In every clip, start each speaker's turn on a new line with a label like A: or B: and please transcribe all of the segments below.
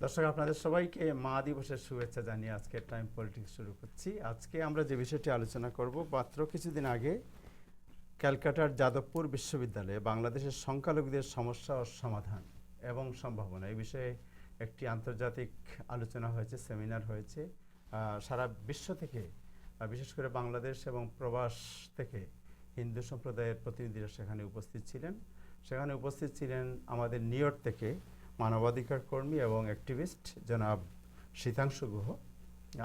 A: দর্শক, আপনাদের সবাইকে মা দিবসের শুভেচ্ছা জানিয়ে আজকে টাইম পলিটিক্স শুরু করছি। আজকে আমরা যে বিষয়টি আলোচনা করব, মাত্র কিছুদিন আগে ক্যালকাটার যাদবপুর বিশ্ববিদ্যালয়ে বাংলাদেশের সংখ্যালঘুদের সমস্যা ও সমাধান এবং সম্ভাবনা এই বিষয়ে একটি আন্তর্জাতিক আলোচনা হয়েছে, সেমিনার হয়েছে। সারা বিশ্ব থেকে, বিশেষ করে বাংলাদেশ এবং প্রবাস থেকে হিন্দু সম্প্রদায়ের প্রতিনিধিরা সেখানে উপস্থিত ছিলেন। সেখানে উপস্থিত ছিলেন আমাদের নিউ ইয়র্ক থেকে মানবাধিকার কর্মী এবং অ্যাক্টিভিস্ট জনাব শীতাংশু গুহ।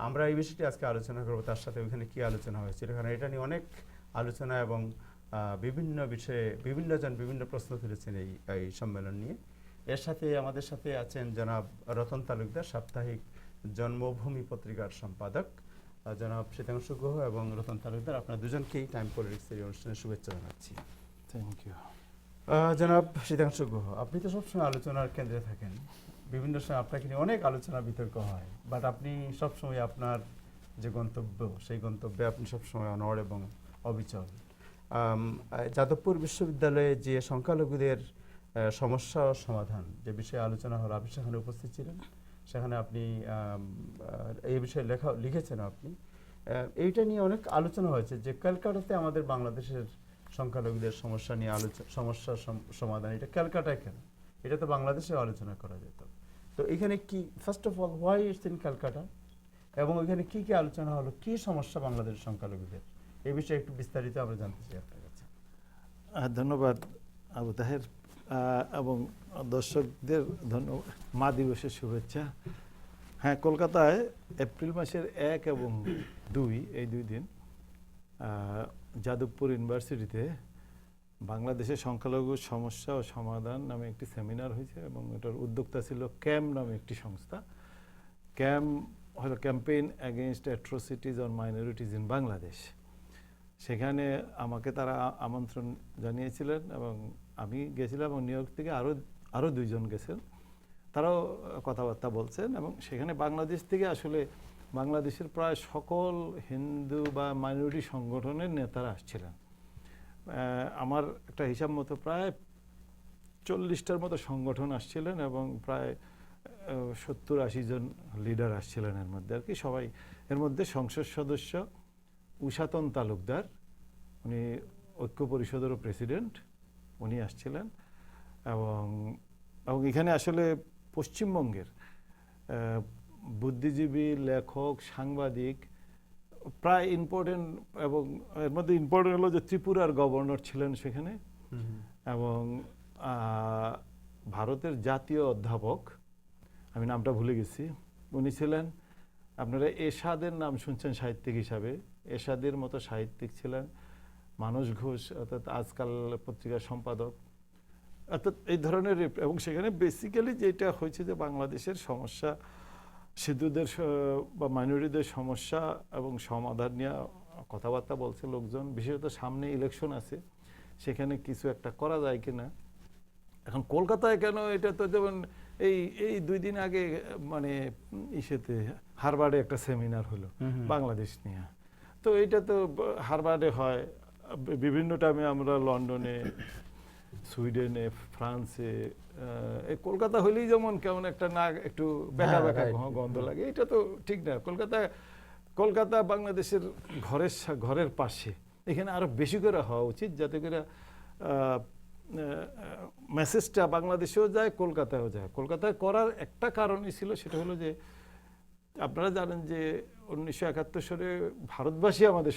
A: আমরা এই বিষয়টি আজকে আলোচনা করব, তার সাথে ওইখানে কী আলোচনা হয়েছিল, কারণ এটা নিয়ে অনেক আলোচনা এবং বিভিন্ন বিষয়ে বিভিন্নজন বিভিন্ন প্রশ্ন তুলেছেন এই সম্মেলন নিয়ে। এর সাথে আমাদের সাথে আছেন জনাব রতন তালুকদার, সাপ্তাহিক জন্মভূমি পত্রিকার সম্পাদক। জনাব শীতাংশু গুহ এবং রতন তালুকদার, আপনার দুজনকেই টাইম পলিটিক্স এই অনুষ্ঠানে শুভেচ্ছা জানাচ্ছি।
B: Thank you.
A: জনাব শীতাংশু গুহ, আপনি তো সবসময় আলোচনার কেন্দ্রে থাকেন, বিভিন্ন সময় আপনাকে নিয়ে অনেক আলোচনা বিতর্ক হয়, বাট আপনি সবসময় আপনার যে গন্তব্য, সেই গন্তব্যে আপনি সবসময় অনড় এবং অবিচল। যাদবপুর বিশ্ববিদ্যালয়ে যে সংখ্যালঘুদের সমস্যা ও সমাধান যে বিষয়ে আলোচনা হলো, আপনি সেখানে উপস্থিত ছিলেন। সেখানে আপনি এই বিষয়ে লিখেছেন আপনি। এইটা নিয়ে অনেক আলোচনা হয়েছে যে ক্যালকাটাতে আমাদের বাংলাদেশের সংখ্যালঘুদের সমস্যা নিয়ে সমস্যার সমাধান, এটা ক্যালকাটায় কেন? এটা তো বাংলাদেশে আলোচনা করা যেত। তো এখানে কি, first of all, why it's in Calcutta, এবং এখানে কি কি আলোচনা হলো, কি সমস্যা বাংলাদেশের সংখ্যালঘুদের, এই বিষয়ে একটু বিস্তারিত আমরা জানতে চাই আপনার কাছে।
B: ধন্যবাদ আবু তাহের, এবং দর্শকদের ধন্যবাদ, মা দিবসের শুভেচ্ছা। হ্যাঁ, কলকাতায় এপ্রিল মাসের 1 এবং 2 এই 2 দিন যাদবপুর ইউনিভার্সিটিতে বাংলাদেশের সংখ্যালঘু সমস্যা ও সমাধান নামে একটি সেমিনার হয়েছে, এবং এটার উদ্যোক্তা ছিল ক্যাম নামে একটি সংস্থা। ক্যাম হলো campaign against atrocities on minorities in Bangladesh. সেখানে আমাকে তারা আমন্ত্রণ জানিয়েছিলেন এবং আমি গেছিলাম, এবং নিউ ইয়র্ক থেকে আরও 2 জন গেছেন, তারাও কথাবার্তা বলছেন। এবং সেখানে বাংলাদেশ থেকে আসলে বাংলাদেশের প্রায় সকল হিন্দু বা মাইনরিটি সংগঠনের নেতারা আসছিলেন। আমার একটা হিসাব মতো প্রায় 40টার মতো সংগঠন আসছিলেন, এবং প্রায় 70-80 জন লিডার আসছিলেন এর মধ্যে আর কি। সবাই এর মধ্যে সংসদ সদস্য উষাতন তালুকদার, উনি ঐক্য পরিষদেরও প্রেসিডেন্ট, উনি আসছিলেন। এবং এখানে আসলে পশ্চিমবঙ্গের বুদ্ধিজীবী, লেখক, সাংবাদিক প্রায় ইম্পর্টেন্ট, এবং এর মধ্যে ইম্পর্টেন্ট হলো যে ত্রিপুরার গভর্নর ছিলেন সেখানে, এবং ভারতের জাতীয় অধ্যাপক, আমি নামটা ভুলে গেছি, উনি ছিলেন। আপনারা এরশাদের নাম শুনছেন সাহিত্যিক হিসাবে, এরশাদের মতো সাহিত্যিক ছিলেন। মানস ঘোষ, অর্থাৎ আজকাল পত্রিকার সম্পাদক, অর্থাৎ এই ধরনের। এবং সেখানে বেসিক্যালি যেটা হয়েছে যে বাংলাদেশের সমস্যা, সিন্ধুদের বা মাইনরিটিদের সমস্যা এবং সমাধান নিয়ে কথাবার্তা বলছে লোকজন। বিশেষত সামনে ইলেকশন আছে, সেখানে কিছু একটা করা যায় কিনা। এখন কলকাতায় কেন, এটা তো যেমন এই 2 দিন আগে মানে ইসেতে হারবার্ডে একটা সেমিনার হলো বাংলাদেশ নিয়ে। তো এইটা তো হারবার্ডে হয়, বিভিন্ন টাইমে আমরা লন্ডনে, সুইডেনে, ফ্রান্সে, এই কলকাতা হলেই যেমন কেমন একটা না একটু বেকা বেকা গন্ধ লাগে, এটা তো ঠিক না। কলকাতা বাংলাদেশের ঘরের পাশে, এখানে আরো বেশি করে হওয়া উচিত, যাতে করে মেসেজটা বাংলাদেশেও যায়, কলকাতায়ও যায়। কলকাতায় করার একটা কারণই ছিল, সেটা হলো যে আপনারা জানেন যে 1971 সালে ভারতবাসী আমাদের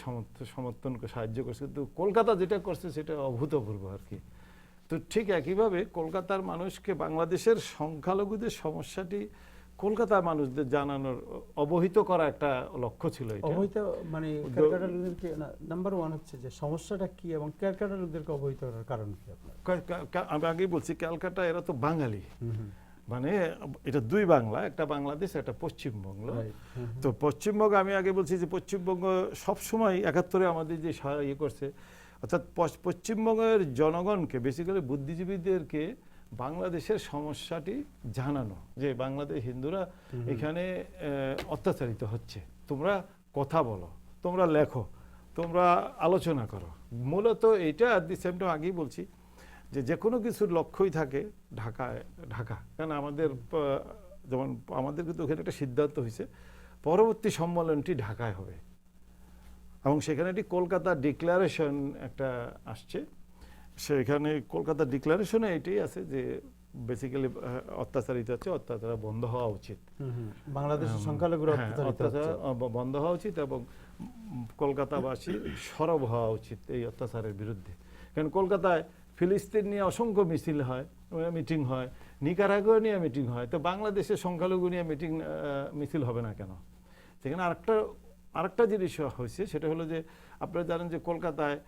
B: সমর্থন সাহায্য করছে, কিন্তু কলকাতা যেটা করছে সেটা অভূতপূর্ব আর কি। তো ঠিক একইভাবে কলকাতার মানুষকে বাংলাদেশের সংখ্যালঘুদের সমস্যাটি কলকাতার মানুষদের জানানোর, অবহিত করা একটা লক্ষ্য ছিল।
A: অবহিত মানে ক্যালকাটার লোকদেরকে, নাম্বার 1 হচ্ছে যে সমস্যাটা কি, এবং ক্যালকাটার লোকদেরকে অবহিত করার কারণ কি আপনার?
B: আমি আগেই বলছি, ক্যালকাটা এরা তো বাঙালি, মানে এটা 2 বাংলা, একটা বাংলাদেশ, একটা পশ্চিমবঙ্গ। তো পশ্চিমবঙ্গ, আমি আগে বলছি যে পশ্চিমবঙ্গ সবসময় 71-এ আমাদের যে ইয়ে করছে, অর্থাৎ পশ্চিমবঙ্গের জনগণকে, বেসিক্যালি বুদ্ধিজীবীদেরকে বাংলাদেশের সমস্যাটি জানানো, যে বাংলাদেশ হিন্দুরা এখানে অত্যাচারিত হচ্ছে, তোমরা কথা বলো, তোমরা লেখো, তোমরা আলোচনা করো। মূলত এইটা অ্যাট দি সেম টাইম আগেই বলছি যে কোনো কিছুর লক্ষ্যই থাকে ঢাকা, কারণ আমাদের যেমন আমাদের কিন্তু ওখানে একটা সিদ্ধান্ত হয়েছে পরবর্তী সম্মেলনটি ঢাকায় হবে এবং সেখানে একটি কলকাতা ডিক্লারেশন একটা আসছে। সেখানে কলকাতা ডিক্লারেশনে এটাই আছে যে বেসিক্যালি অত্যাচারিত হচ্ছে, অত্যাচার বন্ধ হওয়া উচিত,
A: বাংলাদেশের সংখ্যালঘুরা
B: হ্যাঁ,
A: অত্যাচারিত
B: অত্যাচার
A: হচ্ছে।
B: বন্ধ হওয়া উচিত এবং কলকাতাবাসী সরব হওয়া উচিত এই অত্যাচারের বিরুদ্ধে। কারণ কলকাতায় ফিলিস্তিন নিয়ে অসংখ্য মিছিল হয়, মিটিং হয়, নিকারাগুয়া নিয়ে মিটিং হয়, তো বাংলাদেশের সংখ্যালঘু নিয়ে মিছিল হবে না কেন? সেখানে আরেকটা জিনিস হয়েছে, সেটা হলো যে আপনারা জানেন যে কলকাতায়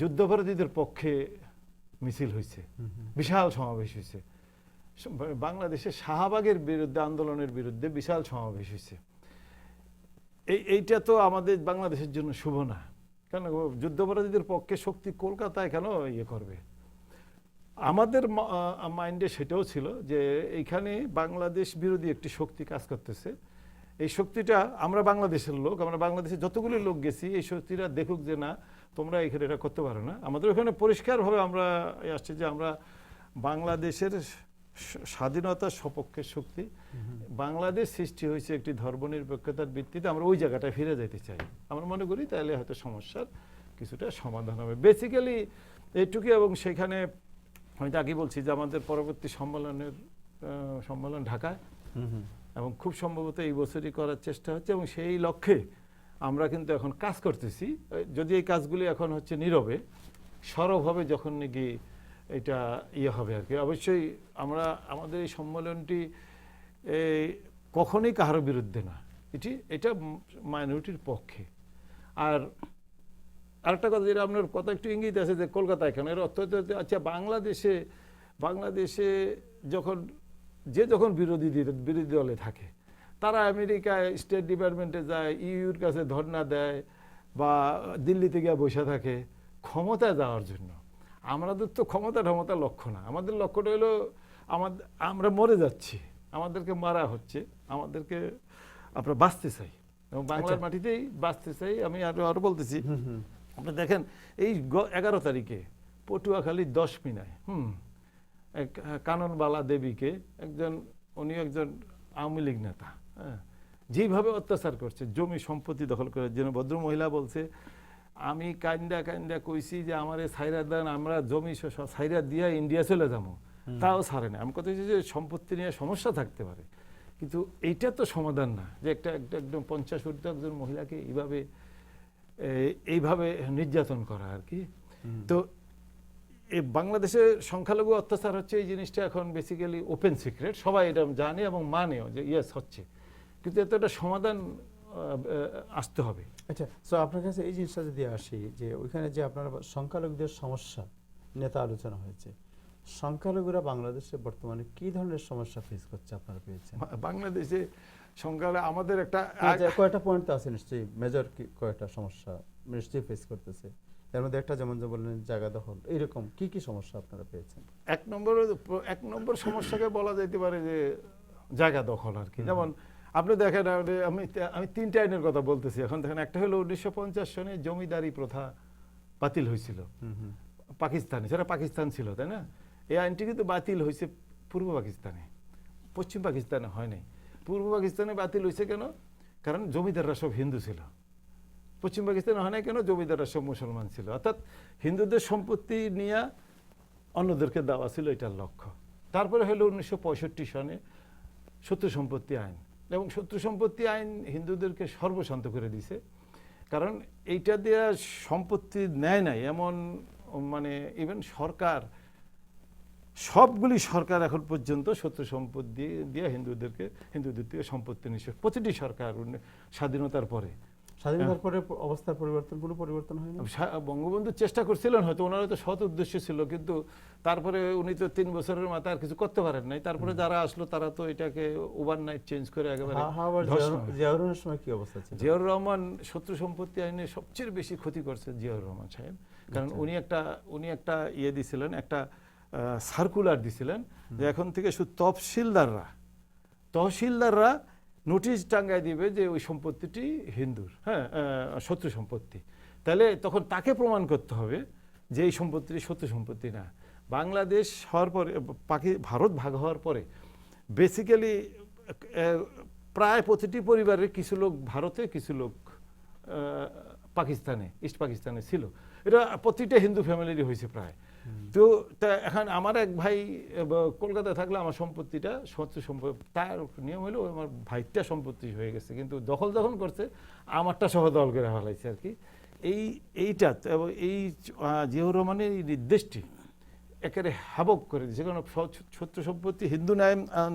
B: যুদ্ধাপরাধীদের পক্ষে মিছিল হয়েছে, বিশাল সমাবেশ হয়েছে। বাংলাদেশের শাহবাগের বিরুদ্ধে আন্দোলনের বিরুদ্ধে বিশাল সমাবেশ হয়েছে। এইটা তো আমাদের বাংলাদেশের জন্য শুভ না। কেন যুদ্ধাপরাধীদের পক্ষে শক্তি কলকাতায় কেন ইয়ে করবে? আমাদের মাইন্ডে সেটাও ছিল যে এইখানে বাংলাদেশ বিরোধী একটি শক্তি কাজ করতেছে। এই শক্তিটা আমরা বাংলাদেশের লোক, আমরা বাংলাদেশে যতগুলি লোক গেছি, এই শক্তিটা দেখুক যে না তোমরা এখানে এটা করতে পারো না। আমাদের ওখানে পরিষ্কারভাবে আমরা আসছে যে আমরা বাংলাদেশের স্বাধীনতার সপক্ষের শক্তি। বাংলাদেশ সৃষ্টি হয়েছে একটি ধর্মনিরপেক্ষতার ভিত্তিতে, আমরা ওই জায়গাটায় ফিরে যেতে চাই। আমরা মনে করি তাহলে হয়তো সমস্যার কিছুটা সমাধান হবে, বেসিক্যালি এইটুকু। এবং সেখানে আমি তো আগেই বলছি যে আমাদের পরবর্তী সম্মেলন ঢাকায়, এবং খুব সম্ভবত এই বছরই করার চেষ্টা হচ্ছে এবং সেই লক্ষ্যে আমরা কিন্তু এখন কাজ করতেছি। যদি এই কাজগুলি এখন হচ্ছে নীরবে, সরব হবে যখন নাকি এটা ইয়ে হবে আর কি। অবশ্যই আমরা আমাদের এই সম্মেলনটি কখনোই কারোর বিরুদ্ধে না, এটা মাইনরিটির পক্ষে। আর আরেকটা কথা, যেটা আপনার কথা একটু ইঙ্গিত আছে যে কলকাতা এখানে, এর অর্থ হচ্ছে আচ্ছা বাংলাদেশে যখন বিরোধী দলে থাকে, তারা আমেরিকায় স্টেট ডিপার্টমেন্টে যায়, ইউর কাছে ধর্ণা দেয় বা দিল্লিতে গিয়ে বসে থাকে ক্ষমতায় যাওয়ার জন্য। আমাদের তো ক্ষমতা লক্ষ্য না, আমাদের লক্ষ্যটা হলো আমরা মরে যাচ্ছি, আমাদেরকে মারা হচ্ছে, আমাদেরকে আমরা বাঁচতে চাই এবং বাংলার মাটিতেই বাঁচতে চাই। আমি আরো বলতেছি, আপনি দেখেন এই 11 তারিখে পটুয়াখালীর 10 মিনায় কাননবালা দেবীকে উনি একজন আওয়ামী লীগ নেতা, হ্যাঁ, যেভাবে অত্যাচার করছে, জমি সম্পত্তি দখল করে। যেন ভদ্র মহিলা বলছে, আমি কান্দা কইছি যে আমার সাইরা দেন, আমরা জমি সাইরা দিয়ে ইন্ডিয়া চলে যাবো, তাও ছাড়ে না। আমি কথা হচ্ছে যে সম্পত্তি নিয়ে সমস্যা থাকতে পারে, কিন্তু এইটা তো সমাধান না যে একদম 50 ঊর্ধ্ব একজন মহিলাকে এইভাবে নির্যাতন করা আর কি। তো এই বাংলাদেশে সংখ্যালঘু অত্যাচার হচ্ছে, এই জিনিসটা এখন বেসিক্যালি ওপেন সিক্রেট, সবাই এটা জানে এবং মানেও যে ইয়েস হচ্ছে, কিন্তু এত একটা সমাধান আসতে হবে।
A: আচ্ছা, সো আপনার কাছে এই জিনিসটা যদি আসি যে ওইখানে যে আপনার সংখ্যালঘুদের সমস্যা নেতা আলোচনা হয়েছে, সংখ্যালঘুরা বাংলাদেশে বর্তমানে কি ধরনের সমস্যা ফেস করছে আপনারা পেয়েছেন?
B: বাংলাদেশে সংখ্যালঘু আমাদের একটা
A: কয়টা পয়েন্ট আছে নিশ্চয়ই, মেজর কয়টা সমস্যা নিশ্চয়ই ফেস করতেছে। এর মধ্যে একটা যেমন যে বললেন জায়গা দখল, এইরকম কি সমস্যা আপনারা পেয়েছেন?
B: এক নম্বর সমস্যাকে বলা যেতে পারে যে জায়গা দখল আর কি। যেমন আপনি দেখেন, আমি 3টে আইনের কথা বলতেছি এখন। দেখেন, একটা হলো 1950 সনে জমিদারি প্রথা বাতিল হয়েছিল পাকিস্তানে, সেটা পাকিস্তান ছিল, তাই না? এই আইনটি কিন্তু বাতিল হয়েছে পূর্ব পাকিস্তানে, পশ্চিম পাকিস্তানে হয় নাই। পূর্ব পাকিস্তানে বাতিল হয়েছে কেন? কারণ জমিদাররা সব হিন্দু ছিল। পশ্চিম পাকিস্তানে হয় নাই কেন? জমিদাররা সব মুসলমান ছিল। অর্থাৎ হিন্দুদের সম্পত্তি নিয়ে অন্যদেরকে দেওয়া ছিল এটার লক্ষ্য। তারপরে হলো 1965 সনে শত্রু সম্পত্তি আইন, এবং শত্রু সম্পত্তি আইন হিন্দুদেরকে সর্বশান্ত করে দিছে। কারণ এইটা দিয়ে সম্পত্তি নেয় নাই এমন, মানে ইভেন সবগুলি সরকার এখন পর্যন্ত শত্রু সম্পত্তি দিয়ে হিন্দুদের থেকে সম্পত্তি নিচ্ছে। প্রতিটি সরকার স্বাধীনতার পরে
A: অবস্থার কোনো পরিবর্তন হয়নি।
B: বঙ্গবন্ধু চেষ্টা করছিলেন, হয়তো ওনার তো সৎ উদ্দেশ্য ছিল, কিন্তু তারপরে উনি তো 3 বছরের মাথায় আর কিছু করতে পারেন নাই। তারপরে যারা আসলো তারা তো এটাকে ওভারনাইট চেঞ্জ করে একেবারে।
A: জিয়াউর রহমানের সময় কি অবস্থা ছিল?
B: জিয়াউর রহমান শত্রু সম্পত্তি আইনে সবচেয়ে বেশি ক্ষতি করছে জিয়াউর রহমান সাহেব। কারণ উনি একটা ইয়ে দিছিলেন, একটা সার্কুলার দিছিলেন যে এখন থেকে শুধু তহসিলদাররা নোটিশ টাঙ্গায় দিবে যে ওই সম্পত্তিটি হিন্দুর, হ্যাঁ, শত্রু সম্পত্তি। তাহলে তখন তাকে প্রমাণ করতে হবে যে এই সম্পত্তিটি শত্রু সম্পত্তি না। বাংলাদেশ হওয়ার পরে, ভারত ভাগ হওয়ার পরে বেসিক্যালি প্রায় প্রতিটি পরিবারের কিছু লোক ভারতে, কিছু লোক পাকিস্তানে, ইস্ট পাকিস্তানে ছিল। এটা প্রতিটা হিন্দু ফ্যামিলিরই হয়েছে প্রায়। তো এখন আমার এক ভাই কলকাতায় থাকলে আমার সম্পত্তিটা সম্পত্তি তার নিয়ম হলো আমার ভাইটা সম্পত্তি হয়ে গেছে, কিন্তু দখল যখন করছে আমারটা সহ দল করে ফেলাইছে আর কি। এইটা এবং এই জিয়াউর রহমানের এই নির্দেশটি একেবারে হ্যাবক করে দিয়েছে। কারণ শত্রু সম্পত্তি হিন্দু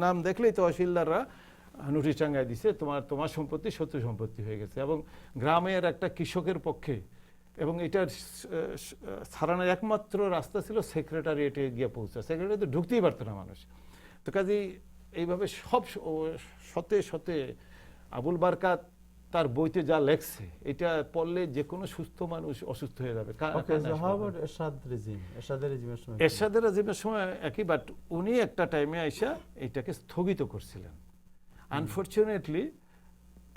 B: নাম দেখলেই তহসিলদাররা নোটিশ টাঙ্গায় দিছে, তোমার সম্পত্তি শত্রু সম্পত্তি হয়ে গেছে। এবং গ্রামের একটা কৃষকের পক্ষে এবং এটার ছাড়ানোর একমাত্র রাস্তা ছিল সেক্রেটারিয়েটে গিয়ে পৌঁছা। সেক্রেটারিয়েটে ঢুকতেই পারতো না মানুষ। তো কাজেই এইভাবে সব শতে আবুল বারকাত তার বইতে যা লেখছে এটা পড়লে যে কোনো সুস্থ মানুষ অসুস্থ হয়ে যাবে। এরশাদের রাজিমের সময় একই, বাট উনি একটা টাইমে আইসা এটাকে স্থগিত করছিলেন। আনফরচুনেটলি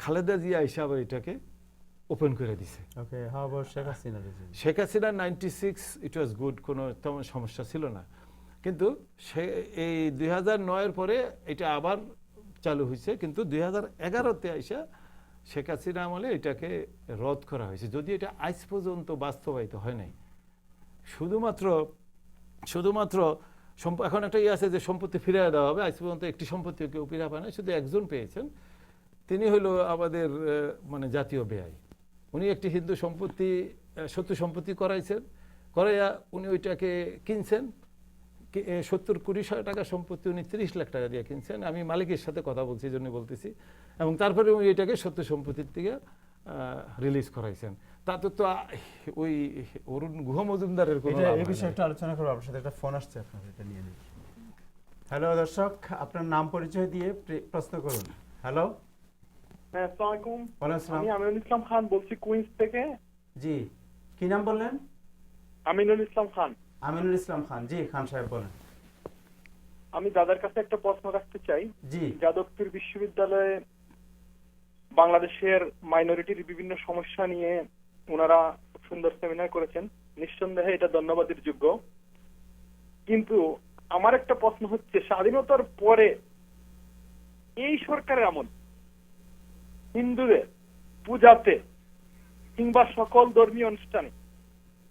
B: খালেদা জিয়া আইসা আবার এটাকে ওপেন করে দিছে। শেখ হাসিনা 96 ইট ওয়াজ গুড, কোনো তেমন সমস্যা ছিল না। কিন্তু এই 2009-এর পরে এটা আবার চালু হয়েছে, কিন্তু 2011-তে আইসা শেখ হাসিনা আমলে এটাকে রদ করা হয়েছে, যদি এটা আজ পর্যন্ত বাস্তবায়িত হয় নাই। শুধুমাত্র এখন একটা আছে যে সম্পত্তি ফিরে দেওয়া হবে, আজ পর্যন্ত একটি সম্পত্তি কেউ ফিরে পায় না, শুধু একজন পেয়েছেন, তিনি হলো আমাদের মানে জাতীয় ব্যয়। উনি একটি হিন্দু সম্পত্তি শত্রু সম্পত্তি করাইয়া উনি ওইটাকে কিনছেন 70 কোটি টাকা সম্পত্তি উনি 30 লাখ টাকা দিয়ে কিনছেন। আমি মালিকের সাথে কথা বলছি, এই জন্য বলতেছি। এবং তারপরে উনি এটাকে শত্রু সম্পত্তির থেকে রিলিজ করাইছেন। তাতে তো ওই অরুণ গুহ মজুমদারের কোনো
A: এই বিষয়টা আলোচনা করবো আপনার সাথে। একটা ফোন আসছে, আপনার এটা নিয়ে নিন। হ্যালো দর্শক, আপনার নাম পরিচয় দিয়ে প্রশ্ন করুন। হ্যালো,
C: আসসালামু আলাইকুম।
A: ওয়ালাইকুম আসসালাম।
C: আমি আমিনুল ইসলাম খান বলছি কুইন্স থেকে।
A: জি, কি নাম বললেন?
C: আমিনুল ইসলাম খান।
A: আমিনুল ইসলাম খান, জি খান সাহেব বলেন।
C: আমি দাদার কাছে একটা প্রশ্ন রাখতে চাই।
A: জি।
C: যাদবপুর বিশ্ববিদ্যালয়ে বাংলাদেশের মাইনরিটির বিভিন্ন সমস্যা নিয়ে ওনারা সুন্দর সেমিনার করেছেন, নিঃসন্দেহে এটা ধন্যবাদের যোগ্য। কিন্তু আমার একটা প্রশ্ন হচ্ছে, স্বাধীনতার পরে এই সরকারের আমল হিন্দুদের পূজাতে কিংবা সকল ধর্মীয় অনুষ্ঠানে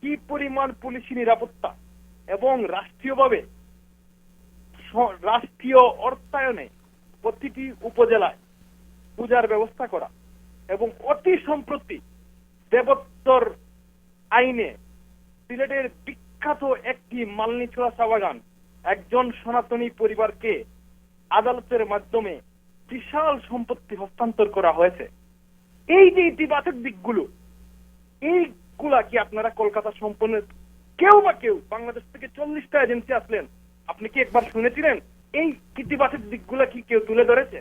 C: কি পরিমাণ পুলিশি নিরাপত্তা এবং রাষ্ট্রীয় অর্থায়নে প্রতিটি উপজেলায় পূজার ব্যবস্থা করা, এবং অতি সম্প্রতি দেবোত্তর আইনে সিলেটের বিখ্যাত একটি মালনীছড়া চা বাগান একজন সনাতনী পরিবারকে আদালতের মাধ্যমে বিশাল সম্পত্তি হস্তান্তর করা হয়েছে। এই যে ইতিবাচক দিকগুলো, এইগুলা কি আপনারা কলকাতা সম্পন্ন কেউ বাংলাদেশ থেকে 40টা এজেন্সি আসলেন, আপনি কি একবার শুনেছিলেন? এই ইতিবাচক দিকগুলা কি কেউ তুলে ধরেছে?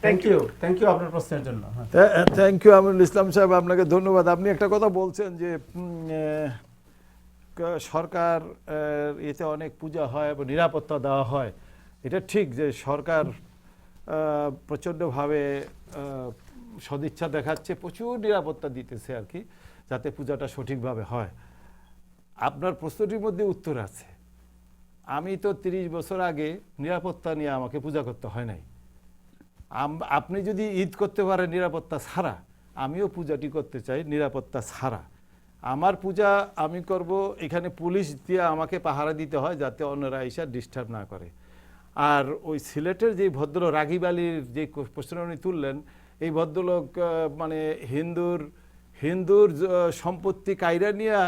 A: থ্যাংক ইউ আপনার প্রশ্নের জন্য।
B: থ্যাংক ইউ আমিনুল ইসলাম সাহেব, আপনাকে ধন্যবাদ। আপনি একটা কথা বলছেন যে সরকার এতে অনেক পূজা হয় এবং নিরাপত্তা দেওয়া হয়। এটা ঠিক যে সরকার প্রচণ্ডভাবে সদিচ্ছা দেখাচ্ছে, প্রচুর নিরাপত্তা দিতেছে আর কি, যাতে পূজাটা সঠিকভাবে হয়। আপনার প্রশ্নটির মধ্যে উত্তর আছে। আমি তো 30 বছর আগে নিরাপত্তা নিয়ে আমাকে পূজা করতে হয় নাই। আপনি যদি ঈদ করতে পারেন নিরাপত্তা ছাড়া, আমিও পূজাটি করতে চাই নিরাপত্তা ছাড়া। আমার পূজা আমি করব, এখানে পুলিশ দিয়ে আমাকে পাহারা দিতে হয় যাতে অন্যরা এসে ডিস্টার্ব না করে। আর ওই সিলেটের যে ভদ্রলোক রাগিব আলীর যে প্রশ্ন উনি তুললেন, এই ভদ্রলোক মানে হিন্দুর সম্পত্তি কায়রা নিয়ে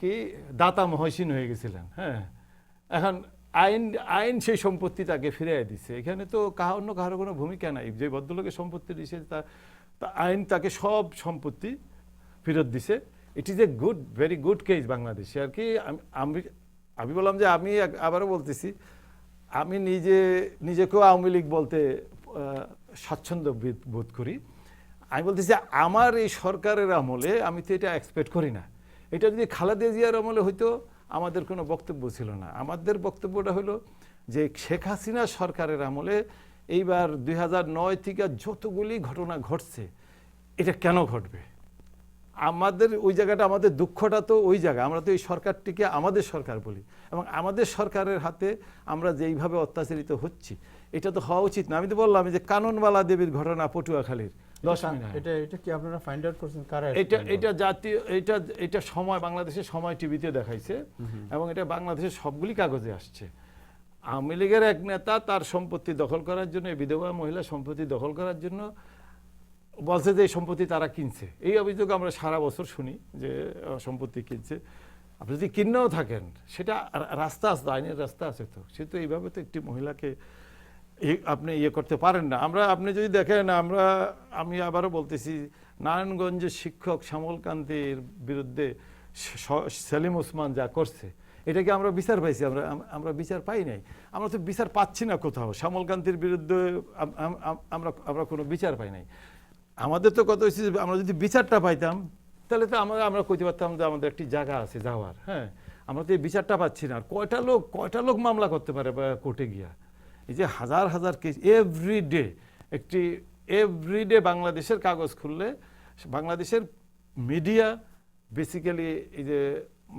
B: কি দাতা মহসিন হয়ে গেছিলেন। হ্যাঁ, এখন আইন সেই সম্পত্তি তাকে ফিরিয়ে দিচ্ছে। এখানে তো অন্য কারো কোনো ভূমিকা নাই। যে ভদ্রলোকের সম্পত্তি দিছে তা আইন তাকে সব সম্পত্তি ফেরত দিছে। It is a very good case বাংলাদেশে আর কি। আমি বললাম যে আমি আবারও বলতেছি, আমি নিজেকেও আওয়ামী লীগ বলতে স্বাচ্ছন্দ্য বোধ করি। আমি বলতেছি আমার এই সরকারের আমলে আমি তো এটা এক্সপেক্ট করি না। এটা যদি খালেদা জিয়ার আমলে হইতো আমাদের কোনো বক্তব্য ছিল না। আমাদের বক্তব্যটা হলো যে শেখ হাসিনা সরকারের আমলে এইবার 2009 থেকে যতগুলি ঘটনা ঘটছে, এটা কেন ঘটবে? আমাদের ওই জায়গাটা, আমাদের দুঃখটা তো ওই জায়গা। আমরা তো এই সরকারটিকে আমাদের সরকার বলি, এবং আমাদের সরকারের হাতে আমরা যেইভাবে অত্যাচারিত হচ্ছি, এটা তো হওয়া উচিত না। আমি তো বললাম যে কাননবালা দেবীর ঘটনা পটুয়াখালীর 10 মিনিট,
A: এটা কি আপনারা ফাইন্ড আউট করছেন কারা?
B: এটা জাতীয়, এটা সময়, বাংলাদেশের সময় টিভিতে দেখাইছে, এবং এটা বাংলাদেশের সবগুলি কাগজে আসছে। আওয়ামী লীগের এক নেতা তার সম্পত্তি দখল করার জন্য, বিধবা মহিলা সম্পত্তি দখল করার জন্য বলছে যে এই সম্পত্তি তারা কিনছে। এই অভিযোগ আমরা সারা বছর শুনি যে সম্পত্তি কিনছে। আপনি যদি কিনেও থাকেন, সেটা রাস্তা আছে, আইনের রাস্তা আছে, তো সে তো এইভাবে তো একটি মহিলাকে আপনি ইয়ে করতে পারেন না। আপনি যদি দেখেন, আমি আবারও বলতেছি, নারায়ণগঞ্জের শিক্ষক শ্যামলকান্তির বিরুদ্ধে সেলিম ওসমান যা করছে, এটাকে আমরা বিচার পাইছি? আমরা বিচার পাই নাই। আমরা তো বিচার পাচ্ছি না কোথাও। শ্যামলকান্তির বিরুদ্ধে আমরা কোনো বিচার পাই নাই। আমাদের তো কথা হচ্ছে, আমরা যদি বিচারটা পাইতাম, তাহলে তো আমরা কইতে পারতাম যে আমাদের একটি জায়গা আছে যাওয়ার। হ্যাঁ, আমরা তো এই বিচারটা পাচ্ছি না। আর কয়টা লোক মামলা করতে পারে কোর্টে গিয়া? এই যে হাজার হাজার কেস এভরিডে বাংলাদেশের কাগজ খুললে, বাংলাদেশের মিডিয়া বেসিক্যালি এই যে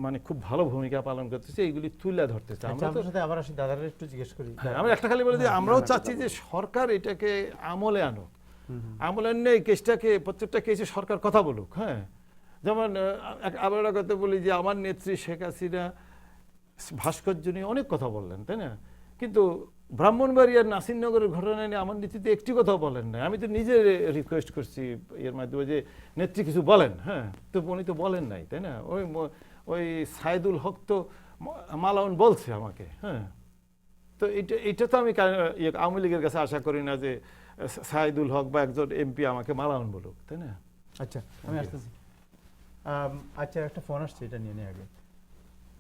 B: মানে খুব ভালো ভূমিকা পালন করতেছে, এইগুলি তুলে ধরতেছে। আমরা তো
A: সাথে আবার আসি, দাদারা একটু জিজ্ঞেস করি।
B: আমি একটা খালি বলে দিই, আমরাও চাচ্ছি যে সরকার এটাকে আমলে আনুক। আমলে আনলে এই কেসটাকে, প্রত্যেকটা কেসে সরকার কথা বলুক। হ্যাঁ, যেমন আবার একটা কথা বলি যে আমার নেত্রী শেখ হাসিনা ভাস্কর্য নিয়ে অনেক কথা বললেন, তাই না? কিন্তু ব্রাহ্মণবাড়িয়ার নাসিরনগরের ঘটনা নিয়ে আমার নীতিতে একটি কথা বলেন না। আমি তো নিজে রিকোয়েস্ট করছি এর মাধ্যমে যে নেত্রী কিছু বলেন। হ্যাঁ, তো উনি তো বলেন নাই, তাই না? ওই সাইদুল হক তো মালাউন বলছে আমাকে। হ্যাঁ, তো এটা তো আমি আওয়ামী লীগের কাছে আশা করি না যে সাইদুল হক বা একজন এমপি আমাকে মালাউন বলুক, তাই না?
A: আচ্ছা, আমি আসতেছি। আচ্ছা, একটা ফোন আসছে, এটা নিয়ে নিই আগে।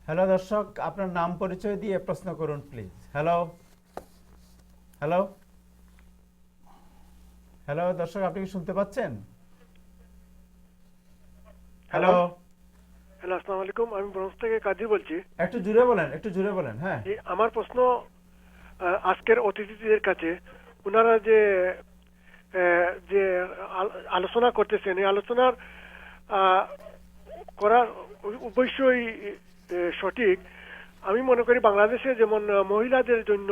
A: হ্যালো দর্শক, আপনার নাম পরিচয় দিয়ে প্রশ্ন করুন প্লিজ। হ্যালো হ্যালো হ্যালো দর্শক, আপনি কি শুনতে পাচ্ছেন? হ্যালো
D: হ্যালো, আসসালামু আলাইকুম। আমি ব্রঞ্জ থেকে কাজী বলছি।
A: একটু জুড়ে বলেন। হ্যাঁ,
D: আমার প্রশ্ন আজকের অতিথিদের কাছে, ওনারা যে যে আলোচনা করতেছেন, এই আলোচনার করার অবশ্যই সঠিক। আমি মনে করি বাংলাদেশে যেমন মহিলাদের জন্য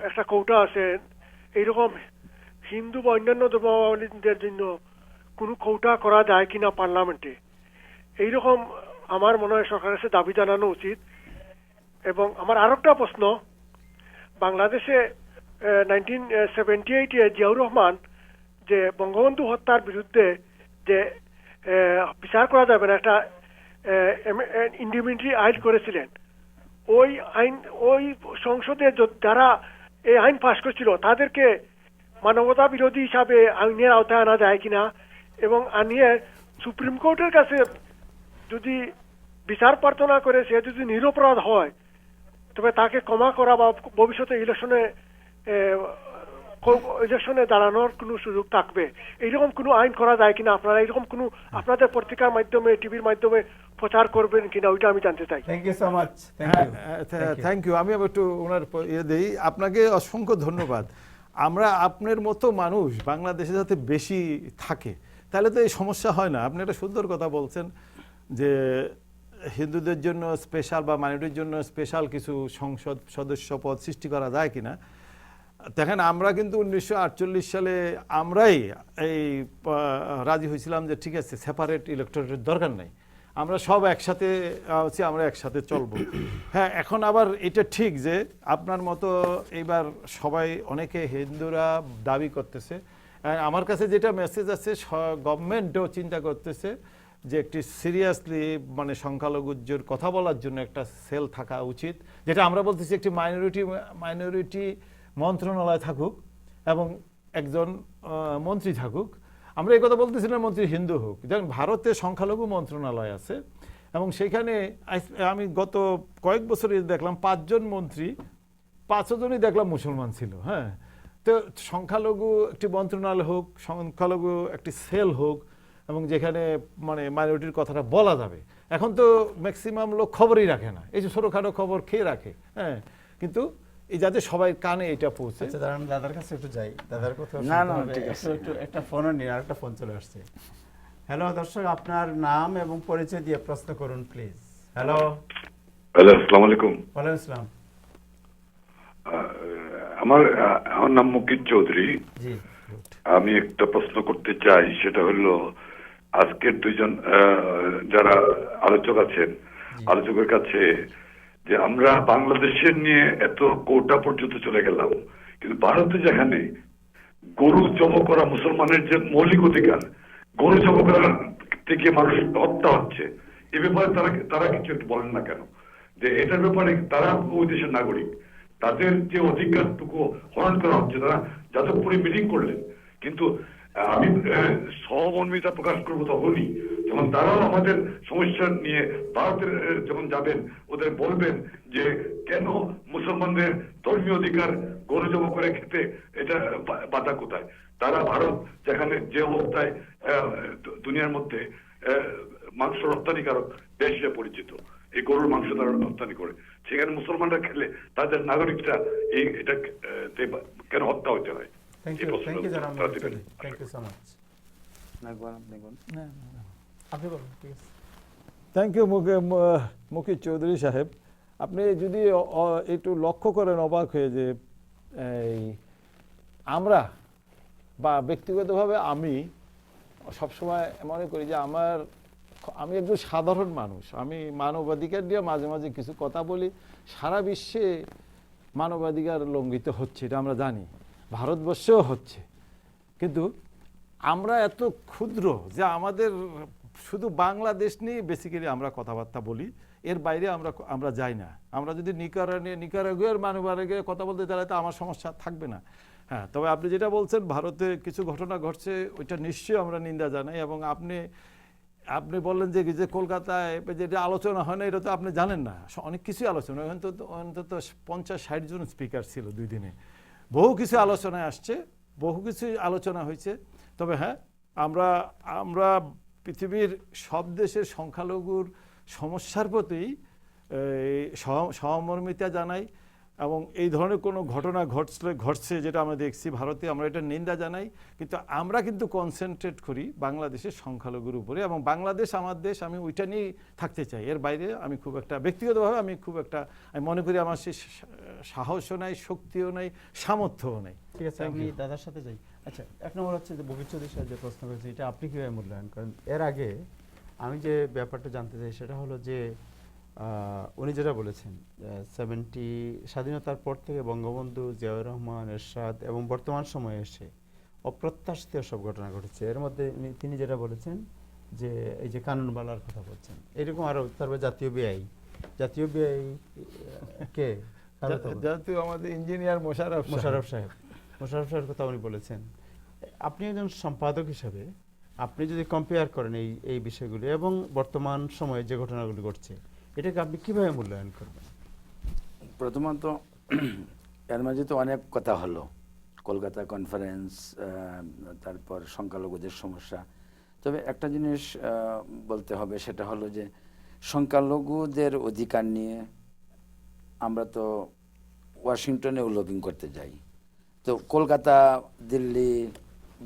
D: একটা কোটা আছে, এইরকম হিন্দু বা অন্যান্য ধর্মাবলম্বীদের জন্য কোনো কোটা করা যায় কিনা পার্লামেন্টে, এইরকম আমার মনে হয় সরকারের কাছে দাবি জানানো উচিত। এবং আমার আরেকটা প্রশ্ন, বাংলাদেশে 1978 জিয়াউর রহমান যে বঙ্গবন্ধু হত্যার বিরুদ্ধে যে বিচার করা যাবে না একটা ইন্ডিমিনিটি আইন করেছিলেন, ওই সংসদে যারা এই আইন পাশ করেছিল তাদেরকে মানবতা বিরোধী হিসাবে আইনের আওতায় আনা যায় কিনা, এবং আনিয়ে সুপ্রিম কোর্টের কাছে যদি বিচার প্রার্থনা করে সে যদি নিরপরাধ হয়, তবে তাকে ক্ষমা করা বা ভবিষ্যতে ইলেকশনে দাঁড়ানোর কোনো সুযোগ থাকবে, এইরকম কোনো আইন করা যায় কিনা? আপনারা এইরকম কোনো আপনাদের পত্রিকার মাধ্যমে, টিভির মাধ্যমে প্রচার করবেন কিনা, ওইটা আমি জানতে চাই।
A: Thank you so much.
B: Thank you. আমি আবার একটু ওনার দিই। আপনাকে অসংখ্য ধন্যবাদ। আমরা আপনার মতো মানুষ বাংলাদেশে যাতে বেশি থাকে, তাহলে তো এই সমস্যা হয় না। আপনি একটা সুন্দর কথা বলছেন যে হিন্দুদের জন্য স্পেশাল বা মাইনরিটির জন্য স্পেশাল কিছু সংসদ সদস্য পদ সৃষ্টি করা যায় কিনা। দেখেন, আমরা কিন্তু 1948 সালে আমরাই এই রাজি হয়েছিলাম যে ঠিক আছে, সেপারেট ইলেকটোরেটের দরকার নাই, আমরা সব একসাথে আছি, আমরা একসাথে চলবো। হ্যাঁ, এখন আবার এটা ঠিক যে আপনার মতো এইবার সবাই, অনেকে হিন্দুরা দাবি করতেছে, আমার কাছে যেটা মেসেজ আছে, গভর্নমেন্টও চিন্তা করতেছে যে একটি সিরিয়াসলি মানে সংখ্যালঘুর কথা বলার জন্য একটা সেল থাকা উচিত, যেটা আমরা বলতেছি একটি মাইনরিটি মন্ত্রণালয় থাকুক এবং একজন মন্ত্রী থাকুক। আমরা এই কথা বলতেছি না মন্ত্রী হিন্দু হোক। যেমন ভারতে সংখ্যালঘু মন্ত্রণালয় আছে, এবং সেখানে আমি গত কয়েক বছরে দেখলাম 5 জন মন্ত্রী, 5 জনই দেখলাম মুসলমান ছিল। হ্যাঁ, তো সংখ্যালঘু একটি মন্ত্রণালয় হোক, সংখ্যালঘু একটি সেল হোক, এবং যেখানে মানে মাইনরিটির কথাটা বলা যাবে। এখন তো ম্যাক্সিমাম লোক খবরই রাখে না, এই যে ছোটখাটো খবর খেয়ে রাখে। হ্যাঁ, কিন্তু এই যাতে সবাই কানে এটা পৌঁছে।
A: আচ্ছা, দাদার কাছে একটু যাই। দাদার কথা
E: না, ঠিক আছে।
A: একটু একটা ফোন নিয়ে আরেকটা ফোন চলে আসছে। হ্যালো দর্শক, আপনার নাম এবং পরিচয় দিয়ে প্রশ্ন করুন প্লিজ। হ্যালো।
E: হ্যালো, আসসালামু আলাইকুম।
A: ওয়ালাইকুম আসসালাম।
E: আমার নাম মুকিত চৌধুরী।
A: জি, গুড।
E: আমি একটা প্রশ্ন করতে চাই, সেটা হলো আজকের দুইজন যারা আলোচক আছেন, আলোচকের কাছে, যে আমরা বাংলাদেশের নিয়ে এত কোটা পর্যন্ত চলে গেলাম, কিন্তু ভারতে যেখানে গরু জব করা মুসলমানের যে মৌলিক অধিকার, গরু জব করা থেকে মানুষ হত্যা হচ্ছে, এ ব্যাপারে তারা কিছু একটু বলেন না কেন? যে এটার ব্যাপারে তারা ওই দেশের নাগরিক, তাদের যে অধিকারটুকু হরণ করা হচ্ছে। তারা যাদবপুরে মিটিং করলেন, কিন্তু আমি সহমর্মিতা প্রকাশ করবো তখনই যখন তারাও আমাদের সমস্যা নিয়ে ভারতের যখন যাবেন, ওদের বলবেন যে কেন মুসলমানদের ধর্মীয় অধিকার গরু জব করে খেতে এটা বাধা কোথায়? তারা ভারত যেখানে যে অবস্থায় দুনিয়ার মধ্যে মাংস রপ্তানিকারক দেশ হিসেবে পরিচিত, এই গরুর মাংস তারা রপ্তানি করে, সেখানে মুসলমানরা খেলে তাদের নাগরিকরা এটা কেন হত্যা হতে হয়?
A: থ্যাংক ইউ জনাব Mukit Chowdhury, thank you so much. আপনি বলুন, ঠিক আছে।
B: থ্যাংক ইউ মুকিত চৌধুরী সাহেব। আপনি যদি একটু লক্ষ্য করেন, অবাক হয়ে যে এই আমরা বা ব্যক্তিগতভাবে আমি সবসময় মনে করি যে আমি একজন সাধারণ মানুষ, আমি মানবাধিকার নিয়ে মাঝে মাঝে কিছু কথা বলি। সারা বিশ্বে মানবাধিকার লঙ্ঘিত হচ্ছে, এটা আমরা জানি, ভারতবর্ষেও হচ্ছে, কিন্তু আমরা এত ক্ষুদ্র যে আমাদের শুধু বাংলাদেশ নিয়ে বেসিক্যালি আমরা কথাবার্তা বলি, এর বাইরে আমরা যাই না। আমরা যদি নিকারাগুয়ার মানবাধিকারের কথা বলতে চাই তো আমার সমস্যা থাকবে না। হ্যাঁ, তবে আপনি যেটা বলছেন ভারতে কিছু ঘটনা ঘটছে, ওইটা নিশ্চয়ই আমরা নিন্দা জানাই। এবং আপনি বললেন যে কলকাতায় যেটা আলোচনা হয় না, এটা তো আপনি জানেন না, অনেক কিছুই আলোচনা, অন্তত 50-60 জন স্পিকার ছিল 2 দিনে, বহু কিছু আলোচনায় আসছে, বহু কিছু আলোচনা হয়েছে। তবে হ্যাঁ, আমরা পৃথিবীর সব দেশের সংখ্যালঘুর সমস্যার প্রতি সহমর্মিতা জানাই, এবং এই ধরনের কোনো ঘটনা ঘটছে যেটা আমরা দেখছি ভারতে, আমরা এটা নিন্দা জানাই। কিন্তু আমরা কিন্তু কনসেন্ট্রেট করি বাংলাদেশের সংখ্যালঘুর উপরে, এবং বাংলাদেশ আমার দেশ, আমি ওইটা নিয়েই থাকতে চাই। এর বাইরে আমি খুব একটা ব্যক্তিগতভাবে আমি মনে করি আমার সেই সাহসও নাই, শক্তিও নাই, সামর্থ্যও নাই।
A: ঠিক আছে, আমি দাদার সাথে যাই। আচ্ছা, 1 নম্বর হচ্ছে যে মুকিত চৌধুরী সাহেব যে প্রশ্ন করেছেন, এটা আপনি কিভাবে মূল্যায়ন করেন? এর আগে আমি যে ব্যাপারটা জানতে চাই সেটা হলো যে উনি যেটা বলেছেন, 70 স্বাধীনতার পর থেকে বঙ্গবন্ধু, জিয়াউর রহমান, এরশাদ এবং বর্তমান সময়ে এসে অপ্রত্যাশিত সব ঘটনা ঘটেছে। এর মধ্যে তিনি যেটা বলেছেন যে এই যে কানুনবালার কথা বলছেন, এরকম আরো, তারপর জাতীয় ব্যয় কে
B: জাতীয় আমাদের ইঞ্জিনিয়ার মোশাররফ
A: সাহেবের কথা উনি বলেছেন। আপনি একজন সম্পাদক হিসেবে আপনি যদি কম্পেয়ার করেন এই বিষয়গুলি এবং বর্তমান সময়ে যে ঘটনাগুলি ঘটছে, এটাকে আপনি কিভাবে মূল্যায়ন করবেন?
F: প্রথমত এর মাঝে তো অনেক কথা হলো, কলকাতা কনফারেন্স, তারপর সংখ্যালঘুদের সমস্যা। তবে একটা জিনিস বলতে হবে, সেটা হলো যে সংখ্যালঘুদের অধিকার নিয়ে আমরা তো ওয়াশিংটনে লবিং করতে যাই, তো কলকাতা, দিল্লি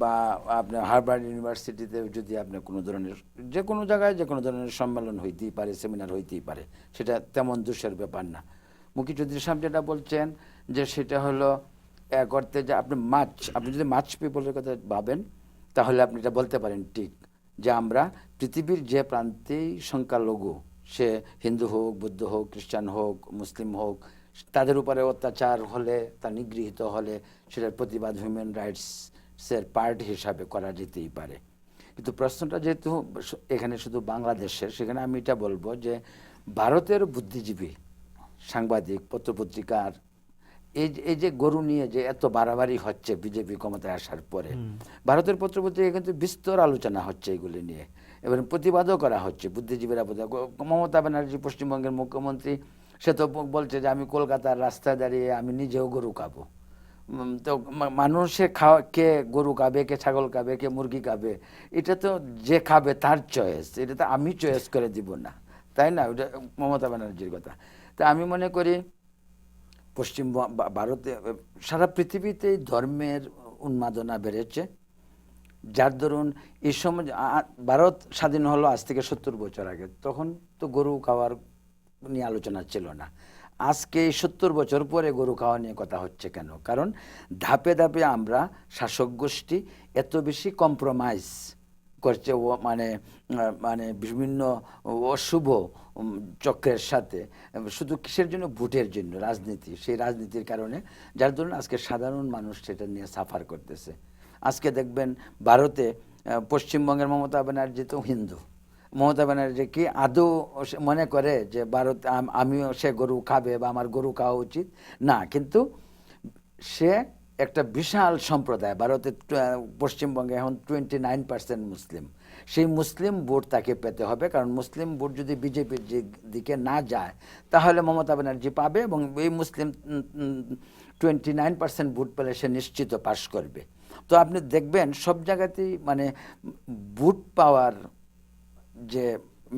F: বা আপনার হার্ভার্ড ইউনিভার্সিটিতে যদি আপনার কোনো ধরনের যে কোনো জায়গায় যে কোনো ধরনের সম্মেলন হইতেই পারে, সেমিনার হইতেই পারে, সেটা তেমন দুঃখের ব্যাপার না। মুকিত চৌধুরী সাহেব যেটা বলছেন যে সেটা হলো করতে যে আপনি যদি মাছ পিপলের কথা ভাবেন, তাহলে আপনি এটা বলতে পারেন ঠিক, যে আমরা পৃথিবীর যে প্রান্তেই সংখ্যালঘু, সে হিন্দু হোক, বৌদ্ধ হোক, খ্রিস্টান হোক, মুসলিম হোক, তাদের উপরে অত্যাচার হলে, তা নিগৃহীত হলে, সেটার প্রতিবাদ হিউম্যান রাইটসের পার্ট হিসাবে করা যেতেই পারে। কিন্তু প্রশ্নটা যেহেতু এখানে শুধু বাংলাদেশের, সেখানে আমি এটা বলবো যে ভারতের বুদ্ধিজীবী, সাংবাদিক, পত্রপত্রিকার এই যে গরু নিয়ে যে এত বাড়াবাড়ি হচ্ছে বিজেপি ক্ষমতায় আসার পরে, ভারতের পত্রপত্রিকা কিন্তু বিস্তর আলোচনা হচ্ছে এগুলি নিয়ে, এবং প্রতিবাদও করা হচ্ছে বুদ্ধিজীবীরা। মমতা ব্যানার্জি পশ্চিমবঙ্গের মুখ্যমন্ত্রী, সে তো বলছে যে আমি কলকাতার রাস্তায় দাঁড়িয়ে আমি নিজেও গরু খাবো। তো মানুষে কে গরু খাবে, কে ছাগল খাবে, কে মুরগি খাবে, এটা তো যে খাবে তার চয়েস, এটা তো আমি চয়েস করে দিব না, তাই না? ওটা মমতা ব্যানার্জির কথা। তা আমি মনে করি ভারতে, সারা পৃথিবীতেই ধর্মের উন্মাদনা বেড়েছে, যার দরুন এই সময় ভারত স্বাধীন হলো আজ থেকে 70 বছর আগে, তখন তো গরু খাওয়ার নিয়ে আলোচনা ছিল না। আজকে 70 বছর পরে গরু খাওয়া নিয়ে কথা হচ্ছে কেন? কারণ ধাপে ধাপে আমরা শাসক গোষ্ঠী এত বেশি কম্প্রোমাইজ করছে, মানে বিভিন্ন অশুভ চক্রের সাথে, শুধু কিসের জন্য? ভোটের জন্য, রাজনীতি। সেই রাজনীতির কারণে যার জন্য আজকে সাধারণ মানুষ সেটা নিয়ে সাফার করতেছে। আজকে দেখবেন ভারতে পশ্চিমবঙ্গের মমতা ব্যানার্জি তো হিন্দু। মমতা ব্যানার্জি কি আদৌ মনে করে যে ভারত আমিও সে গরু খাবে বা আমার গরু খাওয়া উচিত? না, কিন্তু সে একটা বিশাল সম্প্রদায়। ভারতের পশ্চিমবঙ্গে এখন 29% মুসলিম। সেই মুসলিম ভোট তাকে পেতে হবে, কারণ মুসলিম ভোট যদি বিজেপির দিকে না যায় তাহলে মমতা ব্যানার্জি পাবে, এবং এই মুসলিম 29% ভোট পেলে সে নিশ্চিত পাশ করবে। তো আপনি দেখবেন সব জায়গাতেই মানে ভোট পাওয়ার যে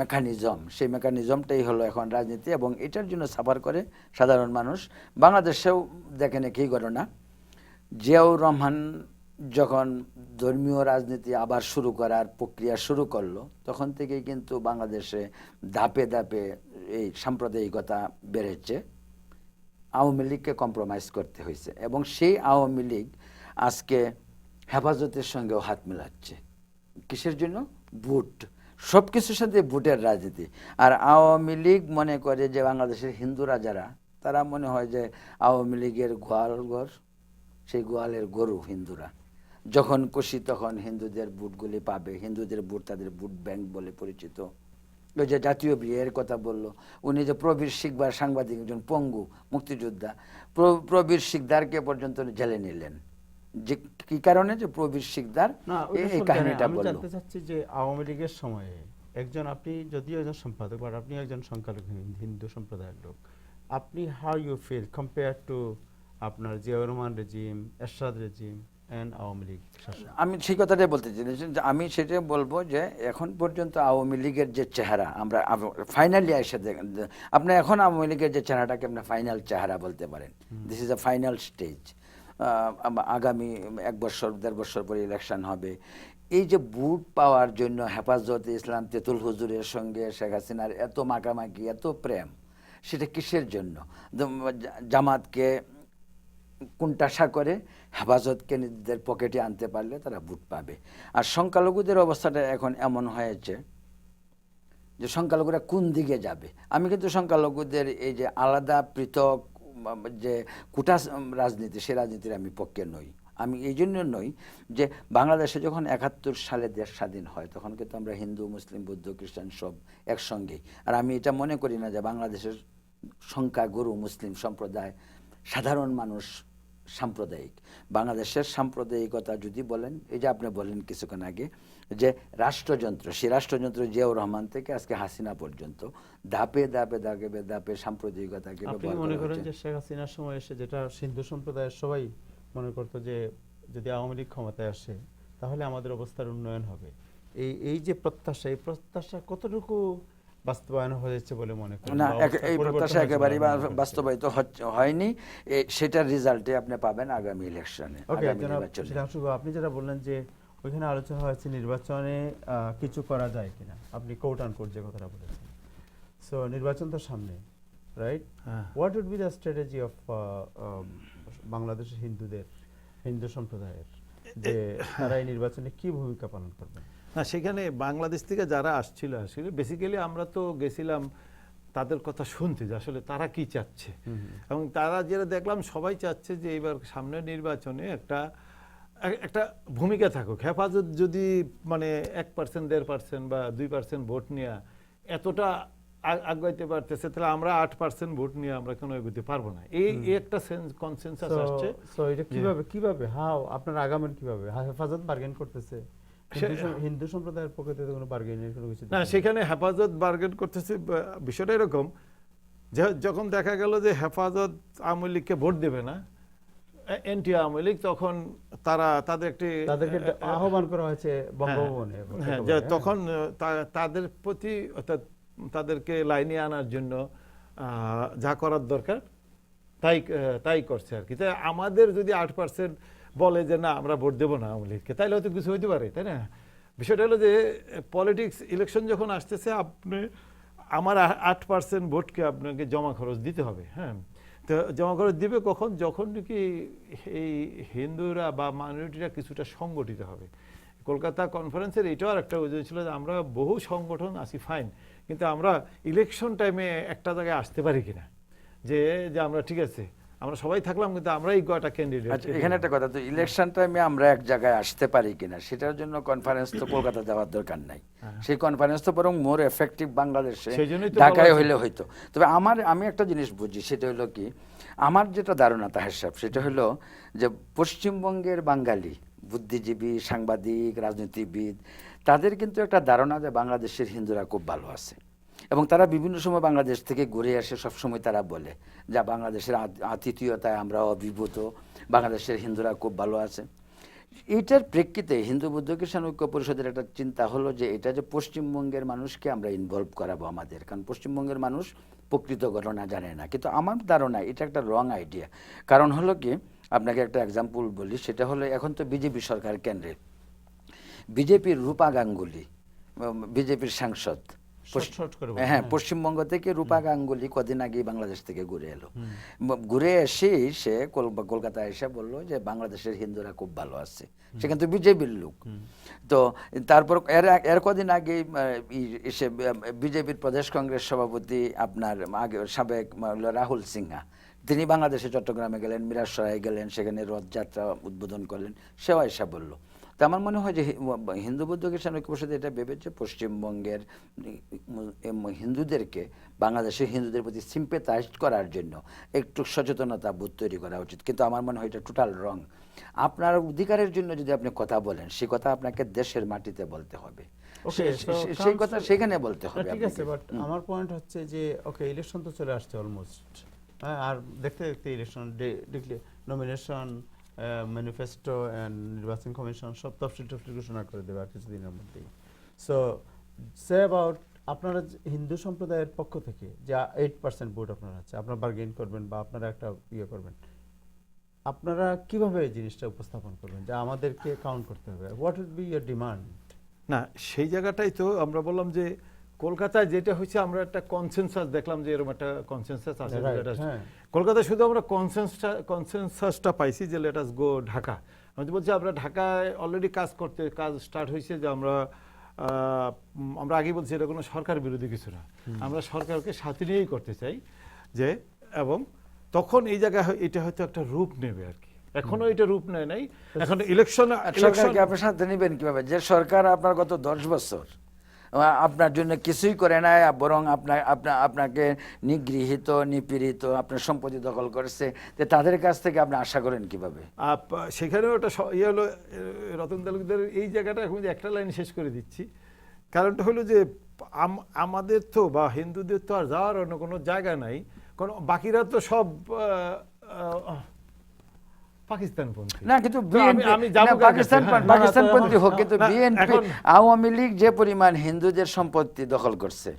F: মেকানিজম, সেই মেকানিজমটাই হলো এখন রাজনীতি, এবং এটার জন্য সাফার করে সাধারণ মানুষ। বাংলাদেশেও দেখেন একই ঘটনা। জিয়াউর রহমান যখন ধর্মীয় রাজনীতি আবার শুরু করার প্রক্রিয়া শুরু করলো, তখন থেকেই কিন্তু বাংলাদেশে ধাপে ধাপে এই সাম্প্রদায়িকতা বেড়েছে। আওয়ামী লীগকে কম্প্রোমাইজ করতে হয়েছে, এবং সেই আওয়ামী লীগ আজকে হেফাজতের সঙ্গেও হাত মেলাচ্ছে। কিসের জন্য? ভোট। সব কিছুর সাথে ভোটের রাজনীতি। আর আওয়ামী লীগ মনে করে যে বাংলাদেশের হিন্দুরা যারা, তারা মনে হয় যে আওয়ামী লীগের গোয়ালঘর, সেই গোয়ালের গরু হিন্দুরা। যখন খুশি তখন হিন্দুদের ভোটগুলি পাবে। হিন্দুদের ভোট তাদের ভোট ব্যাংক বলে পরিচিত। ওই যে জাতীয় বিয়ের কথা বললো, উনি যে প্রবীর শিকদার, সাংবাদিক একজন পঙ্গু মুক্তিযোদ্ধা, প্রবীর শিকদারকে পর্যন্ত জেলে নিলেন। যে কি কারণে? যে প্রবীর শিকদার এই কাহিনীটা
A: আমি
F: বললো।
A: জানতে চাচ্ছি যে আওয়ামী লীগের সময়ে একজন, আপনি যদিও একজন সম্পাদক, বাট আপনি একজন সংখ্যালঘু হিন্দু সম্প্রদায়ের লোক, আপনি how you feel compare to আপনার Ziaur Rahman regime, Ershad regime and Awami League শাসন?
F: আমি সেই কথাটাই বলতে চাই যে আমি সেটাই বলবো যে এখন পর্যন্ত আওয়ামী লীগের যে চেহারা আমরা ফাইনালি এসে আপনি এখন আওয়ামী লীগের যে চেহারাটাকে আপনি ফাইনাল চেহারা বলতে পারেন। This is a final stage. আগামী 1 বছর 1.5 বছর পরে ইলেকশন হবে। এই যে ভোট পাওয়ার জন্য হেফাজত ইসলাম, তেতুল হুজুরের সঙ্গে শেখ হাসিনার এত মাখামাখি, এত প্রেম, সেটা কিসের জন্য? জামাতকে কোণঠাসা করে হেফাজতকে নিজেদের পকেটে আনতে পারলে তারা ভোট পাবে। আর সংখ্যালঘুদের অবস্থাটা এখন এমন হয়েছে যে সংখ্যালঘুরা কোন দিকে যাবে। আমি কিন্তু সংখ্যালঘুদের এই যে আলাদা পৃথক যে কোটা রাজনীতি, সেই রাজনীতির আমি পক্ষে নই। আমি এই জন্য নই যে বাংলাদেশে যখন 71 সালে দেশ স্বাধীন হয়, তখন কিন্তু আমরা হিন্দু, মুসলিম, বৌদ্ধ, খ্রিস্টান সব একসঙ্গেই। আর আমি এটা মনে করি না যে বাংলাদেশের সংখ্যাগুরু মুসলিম সম্প্রদায়, সাধারণ মানুষ সাম্প্রদায়িক। বাংলাদেশের সাম্প্রদায়িকতা যদি বলেন, এই যে আপনি বলেন কিছুক্ষণ আগে যে রাষ্ট্রযন্ত্র, সেই রাষ্ট্রযন্ত্র জিয়াউর রহমান থেকে আজকে হাসিনা পর্যন্ত ধাপে ধাপে ধাপে ধাপে সাম্প্রদায়িকতাকে
A: আপনি মনে করেন যে শেখ হাসিনার সময় এসে যেটা হিন্দু সম্প্রদায়ের সবাই মনে করতো যে যদি আওয়ামী লীগ ক্ষমতায় আসে তাহলে আমাদের অবস্থার উন্নয়ন হবে, এই যে প্রত্যাশা, এই প্রত্যাশা কতটুকু বাস্তবায়ন হয়েছে বলে মনে করেন?
F: না, এই প্রত্যাশা একেবারেই বাস্তবায়িত হয়নি। সেটার রিজাল্টে আপনি পাবেন আগামী ইলেকশনে।
A: আপনি যেটা বললেন যে ওইখানে আলোচনা হয়েছে নির্বাচনে কিছু করা যায় কিনা, আপনি কোট অ্যান্ড কোট যে কথাটা বলেছেন। সো নির্বাচন তো সামনে, right? What would be the strategy of বাংলাদেশের হিন্দু সম্প্রদায়ের, যে তারা এই নির্বাচনে কি ভূমিকা পালন করবে?
B: না, সেখানে বাংলাদেশ থেকে যারা আসছিল আসলে বেসিক্যালি আমরা তো গেছিলাম তাদের কথা শুনতে যে আসলে তারা কি চাচ্ছে, এবং তারা যেটা দেখলাম সবাই চাচ্ছে যে এবার সামনের নির্বাচনে একটা ভূমিকা থাকুক। হেফাজত যদি মানে 1%, 1.5% বা 2% ভোট নিয়ে এতটা আগাইতে পারতেছে, তাহলে আমরা 8% ভোট নিয়ে আমরা কেন এগোতে পারবো না? এই একটা কনসেনসাস আসছে।
A: সো এটা কিভাবে হাও আপনারা আগামেন কিভাবে? হেফাজত বার্গেন করতেছে, হিন্দু সম্প্রদায়ের পক্ষে থেকে কোনো বার্গেনের কোনো কিছু
B: না, সেখানে হেফাজত বার্গেন করতেছে। বিষয়টা এরকম যে যখন দেখা গেল যে হেফাজত আওয়ামী লীগকে ভোট দেবে না, এনটি আওয়ামী লীগ, তখন তাদেরকে
A: আহ্বান করা হয়েছে বঙ্গভবনে।
B: তখন তাদের প্রতি অর্থাৎ তাদেরকে লাইনে আনার জন্য যা করার দরকার তাই করছে আর কি। তাই আমাদের যদি 8% বলে যে না আমরা ভোট দেবো না আওয়ামী লীগকে, তাইলে হয়তো কিছু হইতে পারে, তাই না? বিষয়টা হলো যে পলিটিক্স ইলেকশন যখন আসতেছে, আপনি আমার 8% ভোটকে আপনাকে জমা খরচ দিতে হবে। হ্যাঁ, তো জমা খরচ দিবে কখন? যখন নাকি এই হিন্দুরা বা মাইনরিটিরা কিছুটা সংগঠিত হবে। কলকাতা কনফারেন্সের এটাও আর একটা অভিযোগ ছিল যে আমরা বহু সংগঠন আছি, ফাইন, কিন্তু আমরা ইলেকশন টাইমে একটা জায়গায় আসতে পারি কিনা, যে যে আমরা ঠিক আছে আমরা সবাই থাকলাম কিন্তু আমরা এই কয়টা ক্যান্ডিডেট।
F: আচ্ছা, এখানে একটা কথা, তো ইলেকশন টাইমে আমরা এক জায়গায় আসতে পারি কিনা সেটার জন্য কনফারেন্স তো কলকাতা যাওয়ার দরকার নাই। সেই কনফারেন্স তো বরং মোর এফেক্টিভ বাংলাদেশে
B: সেই জন্যই তো
F: ঢাকায়
B: বলা
F: হইলে হইতো। তবে আমি একটা জিনিস বুঝি, সেটা হলো কি, আমার যেটা ধারণা তাহের সাহেব, সেটা হলো যে পশ্চিমবঙ্গের বাঙালি বুদ্ধিজীবী, সাংবাদিক, রাজনীতিবিদ, তাদের কিন্তু একটা ধারণা যে বাংলাদেশের হিন্দুরা খুব ভালো আছে, এবং তারা বিভিন্ন সময় বাংলাদেশ থেকে ঘুরে আসে, সবসময় তারা বলে যা বাংলাদেশের আতিথেয়তায় আমরা অভিভূত, বাংলাদেশের হিন্দুরা খুব ভালো আছে। এইটার প্রেক্ষিতে হিন্দু বৌদ্ধ খ্রিস্টান ঐক্য পরিষদের একটা চিন্তা হলো যে এটা যে পশ্চিমবঙ্গের মানুষকে আমরা ইনভলভ করাবো আমাদের, কারণ পশ্চিমবঙ্গের মানুষ প্রকৃত ঘটনা জানে না। কিন্তু আমার ধারণা এটা একটা রং আইডিয়া। কারণ হলো কি, আপনাকে একটা এক্সাম্পল বলি, সেটা হলো এখন তো বিজেপি সরকার কেন্দ্রে, বিজেপির রূপা গাঙ্গুলি, বিজেপির সাংসদ, হ্যাঁ, পশ্চিমবঙ্গ থেকে রূপা গাঙ্গুলি কদিন আগে বাংলাদেশ থেকে ঘুরে এলো। ঘুরে এসেই সে কলকাতায় এসে বললো যে বাংলাদেশের হিন্দুরা খুব ভালো আছে, সে কিন্তু বিজেপির লোক। তো তারপর এর কদিন আগে এসে বিজেপির প্রদেশ কংগ্রেস সভাপতি আপনার আগে সাবেক রাহুল সিনহা, তিনি বাংলাদেশে চট্টগ্রামে গেলেন, মিরাসরায় গেলেন, সেখানে রথযাত্রা উদ্বোধন করলেন, সেও এসে বললো। তো আমার মনে হয় যে হিন্দু বৌদ্ধ খ্রিস্টান ঐক্য পরিষদ এটা ভেবেছে পশ্চিমবঙ্গের হিন্দুদেরকে বাংলাদেশের হিন্দুদের প্রতি সিম্পেথাইজ করার জন্য একটু সচেতনতা বোধ তৈরি করা উচিত। কিন্তু আমার মনে হয় এটা টোটাল রং। আপনার অধিকারের জন্য যদি আপনি কথা বলেন, সেই কথা আপনাকে দেশের মাটিতে বলতে হবে, সেই কথা সেখানে বলতে হবে।
A: ঠিক আছে, বাট আমার পয়েন্ট হচ্ছে যে ওকে, ইলেকশন তো চলে আসছে অলমোস্ট, হ্যাঁ, আর দেখতে দেখতে ইলেকশন নমিনেশন, ম্যানিফেস্টো অ্যান্ড নির্বাচন কমিশন সব তফসিল ঘোষণা করে দেবে আর কিছুদিনের মধ্যেই। সো সে অ্যাবাউট আপনারা হিন্দু সম্প্রদায়ের পক্ষ থেকে যা 8% ভোট আপনারা আছে, আপনারা বার্গেন করবেন বা আপনারা একটা ইয়ে করবেন, আপনারা কিভাবে এই জিনিসটা উপস্থাপন করবেন যে আমাদেরকে কাউন্ট করতে হবে? What would be your demand?
B: না, সেই জায়গাটাই তো আমরা বললাম যে কলকাতায় যেটা হয়েছে, আমরা একটা কনসেনসাস দেখলাম যে এরকম একটা কনসেনসাস আছে। কলকাতায় শুধু আমরা কনসেনসাসটা পাইছি যে লেট আস গো ঢাকা। আমি বলছি আমরা ঢাকায় অলরেডি কাজ স্টার্ট হয়েছে, যে আমরা আগে বলছি এটা কোনো সরকার বিরোধী কিছু না, আমরা সরকারকে সাথে নিয়েই করতে চাই যে, এবং তখন এই জায়গায় এটা হয়তো একটা রূপ নেবে আর কি। এখনো এটা রূপ নেয় নাই, এখন ইলেকশন।
F: সরকারকে আপনার সাথে নেবেন কিভাবে? যে সরকার আপনার গত 10 বছর আপনার জন্য কিছুই করে নাই, বরং আপনাকে নিগৃহীত, নিপীড়িত, আপনার সম্পত্তি দখল করেছে, যে তাদের কাছ থেকে আপনি আশা করেন কিভাবে?
B: সেখানেও একটা ইয়ে হলো রতন তালুকদার এই জায়গাটা এখন একটা লাইন শেষ করে দিচ্ছি। কারণটা হলো যে আমাদের তো বা হিন্দুদের তো আর যাওয়ার অন্য কোনো জায়গা নাই, কারণ বাকিরা তো সব পাকিস্তানপন্থী।
F: না, কিন্তু পাকিস্তানপন্থী হোক, কিন্তু বিএনপি, আওয়ামী লীগ যে পরিমাণ হিন্দুদের সম্পত্তি দখল করছে,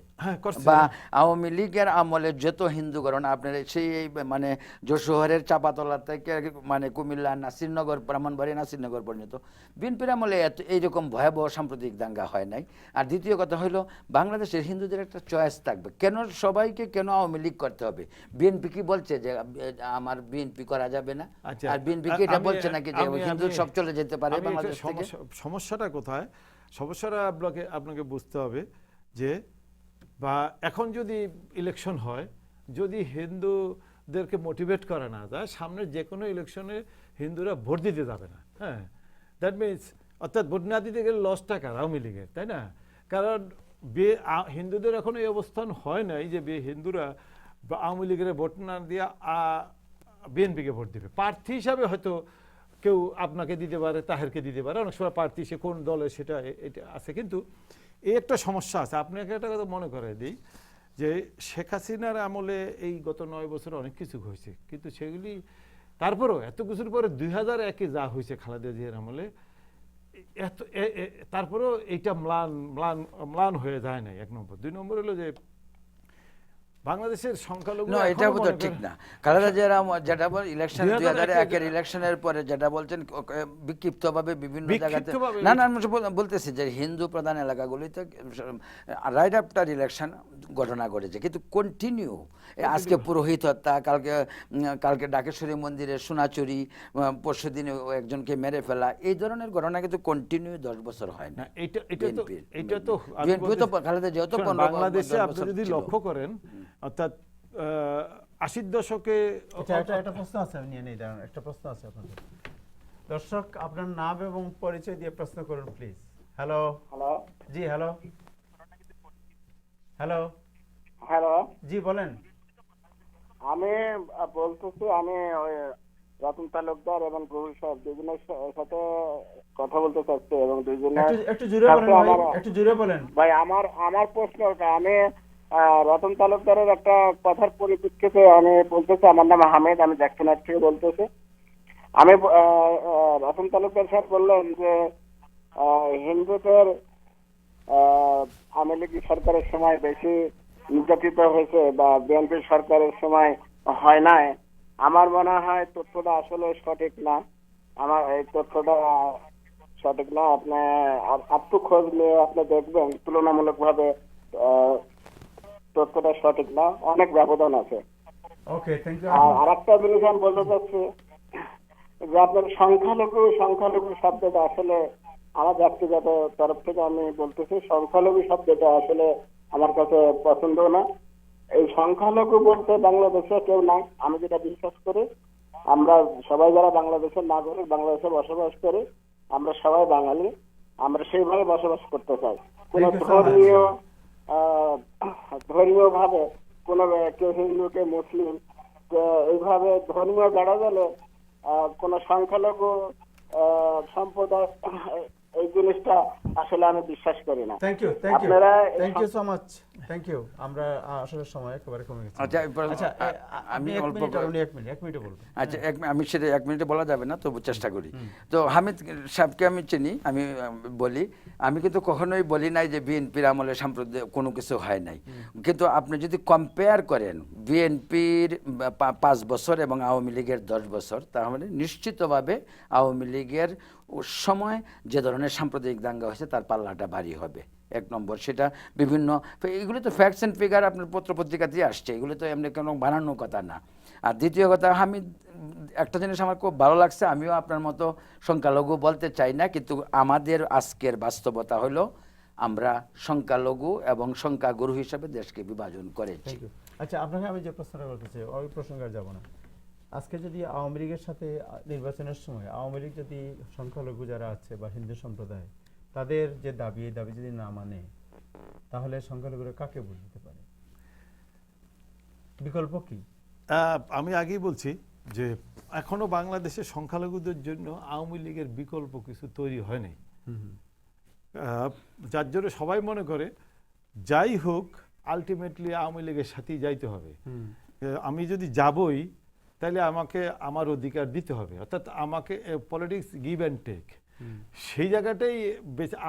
F: বা আওয়ামী লীগের আমলে যত হিন্দুকরণ আপনার সেই মানে যশোহরের চাপাতলা থেকে মানে কুমিল্লা, নাসিরনগর, ব্রাহ্মণবাড়িয়া, নাসিরনগর পর্যন্ত বিএনপির আমলে এইরকম ভয়াবহ সাম্প্রদায়িক দাঙ্গা হয় নাই। আর দ্বিতীয় কথা হলো, বাংলাদেশের হিন্দুদের একটা চয়েস থাকবে, কেন সবাইকে কেন আওয়ামী লীগ করতে হবে? বিএনপি কি বলছে যে আমার বিএনপি করা যাবে না? আর বিএনপি কি এটা বলছে নাকি যে হিন্দু সব চলে যেতে পারে বাংলাদেশ থেকে?
B: সমস্যাটা কোথায়? সমস্যাটা আপনাকে বুঝতে হবে যে, বা এখন যদি ইলেকশন হয়, যদি হিন্দুদেরকে মোটিভেট করা না যায়, সামনে যে কোনো ইলেকশনে হিন্দুরা ভোট দিতে যাবে না। হ্যাঁ, দ্যাট মিনস অর্থাৎ ভোট না দিতে গেলে লসটা কার? আওয়ামী লীগের, তাই না? কারণ হিন্দুদের এখন এই অবস্থান হয় নাই যে হিন্দুরা আওয়ামী লীগের ভোট না দিয়ে বিএনপিকে ভোট দিবে। প্রার্থী হিসাবে হয়তো কেউ আপনাকে দিতে পারে, তাহেরকে দিতে পারে, অনেক সময় প্রার্থী সে কোন দলে সেটা এটা আছে। কিন্তু এই একটা সমস্যা আছে। আপনাকে একটা কথা মনে করে দিই যে শেখ হাসিনার আমলে এই গত 9 বছরে অনেক কিছু হয়েছে, কিন্তু সেগুলি তারপরেও এত কিছুর পরে 2001-এ যা হয়েছে খালেদা জিয়ার আমলে, তারপরেও এইটা ম্লান হয়ে যায় নাই। 1 নম্বর। 2 নম্বর হলো যে বাংলাদেশের সংখ্যালঘু
F: না, এটা
B: এখনো
F: তো
B: মনে
F: ঠিক
B: করে-
F: না। খালেদা জিয়া যেটা বল ইলেকশন
B: 2001
F: 2001 ইলেকশনের পরে যেটা বলছেন বিক্ষিপ্তভাবে বিভিন্ন জায়গাতে,
B: বিক্ষিপ্তভাবে-
F: না না আমি বলতেছি যে হিন্দু প্রধান এলাকাগুলিতে রাইট আফটার ইলেকশন ঘটনা ঘটেছে, কিন্তু কন্টিনিউ আজকে পুরোহিত হত্যা, কালকে ডাকেশ্বরী মন্দিরে সোনা চুরি, পরশু দিনে একজনকে মেরে ফেলা, এই ধরনের ঘটনা কিন্তু কন্টিনিউ 10 বছর হয় না।
B: না, এটা তো আমি
F: বিএনপি তো
B: বলতেছি-
F: খালেদা জিয়া তো
B: শোনেন,
F: 15
B: বাংলাদেশে
F: 10
B: আপনি
F: বছর
B: যদি
F: ছিল।
B: লক্ষ্য করেন, অর্থাৎ 80 দশকে
A: একটা প্রশ্ন আছে, আমি নিয়ে নেই, দাঁড়ান, একটা প্রশ্ন আছে আপনাদের। দর্শক, আপনার নাম এবং পরিচয় দিয়ে প্রশ্ন করুন প্লিজ। হ্যালো।
G: হ্যালো।
A: জি হ্যালো। হ্যালো।
G: হ্যালো,
A: জি বলেন।
G: আমি বলতেছি, আমি ওই রতন তালুকদার এবং প্রভু সাহেব দুজনের সাথে কথা বলতে চাচ্ছি, এবং দুজনের
A: একটু জুড়ে বলেন ভাই, একটু জুড়ে বলেন।
G: ভাই আমার প্রশ্নটা, আমি রতন তালুকদারের একটা কথার পরিপ্রেক্ষিতে আমি বলতেছি। আমার নাম হামিদ, আমি জ্যাকসনহাট থেকে বলতেছি। আমি রতন তালুকদার সাহেব বললেন যে হিন্দুদের আওয়ামী লীগ সরকারের সময় বেশি নির্যাতিত হয়েছে বা বিএনপি সরকারের সময় হয় নাই। আমার মনে হয় তথ্যটা আসলে সঠিক না। আমার এই তথ্যটা সঠিক না। আপনি একটু খোঁজ নিয়ে আপনি দেখবেন, তুলনামূলকভাবে তথ্যটা সঠিক না, অনেক ব্যবধান আছে।
A: ওকে, থ্যাংক ইউ।
G: আর আরেকটা জিনিস আমি বলতে চাচ্ছি যে আপনার সংখ্যালঘু শব্দটা আসলে আমার ব্যক্তিগত তরফ থেকে আমি বলতেছি, সংখ্যালঘু শব্দটা আসলে আমার কাছে পছন্দ না। এই সংখ্যালঘু বলতে বাংলাদেশে কেউ নাই, আমি যেটা বিশ্বাস করি। আমরা সবাই যারা বাংলাদেশের নাগরিক, বাংলাদেশে বসবাস করি, আমরা সবাই বাঙালি, আমরা সেইভাবে বসবাস করতে চাই। কোন ধর্মীয় ভাবে কোন কেউ হিন্দু কে মুসলিম এইভাবে ধর্মীয় বেড়া গেলে কোন সংখ্যালঘু সম্প্রদায় এই জিনিসটা আসলে আমি বিশ্বাস করি না।
A: Thank you so much, thank you. আমরা আসলে সময় একেবারে কমে গেছে।
F: আচ্ছা,
A: আমি
F: আমি অল্প
A: এক মিনিটে বলবো।
F: আচ্ছা, আমি সেটা 1 মিনিটে বলা যাবে না, তবু চেষ্টা করি। তো হামিদ সাহেবকে আমি চিনি, আমি বলি, আমি কিন্তু কখনোই বলি নাই যে বিএনপির আমলে সাম্প্রদায়িক কোনো কিছু হয় নাই। কিন্তু আপনি যদি কম্পেয়ার করেন বিএনপির 5 বছর এবং আওয়ামী লীগের 10 বছর, তাহলে নিশ্চিতভাবে আওয়ামী লীগের সময় যে ধরনের সাম্প্রদায়িক দাঙ্গা হয়েছে তার পাল্লাটা ভারী হবে। 1 নম্বর, সেটা বিভিন্ন, এগুলো তো ফ্যাক্টস অ্যান্ড ফিগার আপনার পত্রপত্রিকাতেই আসছে, এগুলো তো এমনি কোনো বানানোর কথা না। আর দ্বিতীয় কথা, আমি একটা জিনিস আমার খুব ভালো লাগছে, আমিও আপনার মতো সংখ্যালঘু বলতে চাই না, কিন্তু আমাদের আজকের বাস্তবতা হলো আমরা সংখ্যালঘু এবং সংখ্যাগুরু হিসাবে দেশকে বিভাজন করেছি।
A: আচ্ছা, আপনাকে আমি যে প্রশ্নটা করতে চাই, ওই প্রসঙ্গে আর যাবো না। আজকে যদি আওয়ামী লীগের সাথে নির্বাচনের সময় আওয়ামী লীগ যদি সংখ্যালঘু যারা আছে বা হিন্দু সম্প্রদায়, তাদের যে দাবি, এই দাবি যদি না মানে, তাহলে সংখ্যালঘুরা কাকে ভোট দিতে পারে? বিকল্প কি?
B: আমি আগেই বলছি যে এখনো বাংলাদেশের সংখ্যালঘুদের জন্য আওয়ামী লীগের বিকল্প কিছু তৈরি হয়নি, যার জন্য সবাই মনে করে যাই হোক আলটিমেটলি আওয়ামী লীগের সাথেই যাইতে হবে। আমি যদি যাবই তাহলে আমাকে আমার অধিকার দিতে হবে, অর্থাৎ আমাকে পলিটিক্স গিভ অ্যান্ড টেক। সেই জায়গাটাই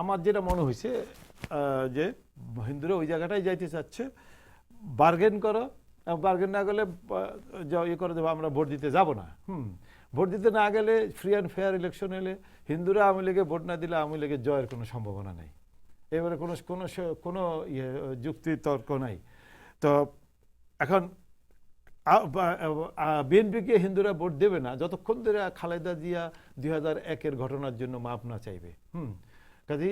B: আমার যেটা মনে হয়েছে যে হিন্দুরা ওই জায়গাটাই যাইতে চাচ্ছে। বার্গেন করো, বার্গেন না গেলে ইয়ে করে দেবো, আমরা ভোট দিতে যাব না। ভোট দিতে না গেলে ফ্রি অ্যান্ড ফেয়ার ইলেকশন এলে হিন্দুরা আওয়ামী লীগে ভোট না দিলে আওয়ামী লীগের জয়ের কোনো সম্ভাবনা নেই। এবারে কোনো যুক্তি তর্ক নাই। তো এখন বিএনপিকে হিন্দুরা ভোট দেবে না যতক্ষণ ধরে খালেদা জিয়া 2001-এর ঘটনার জন্য মাপ না চাইবে। কাজে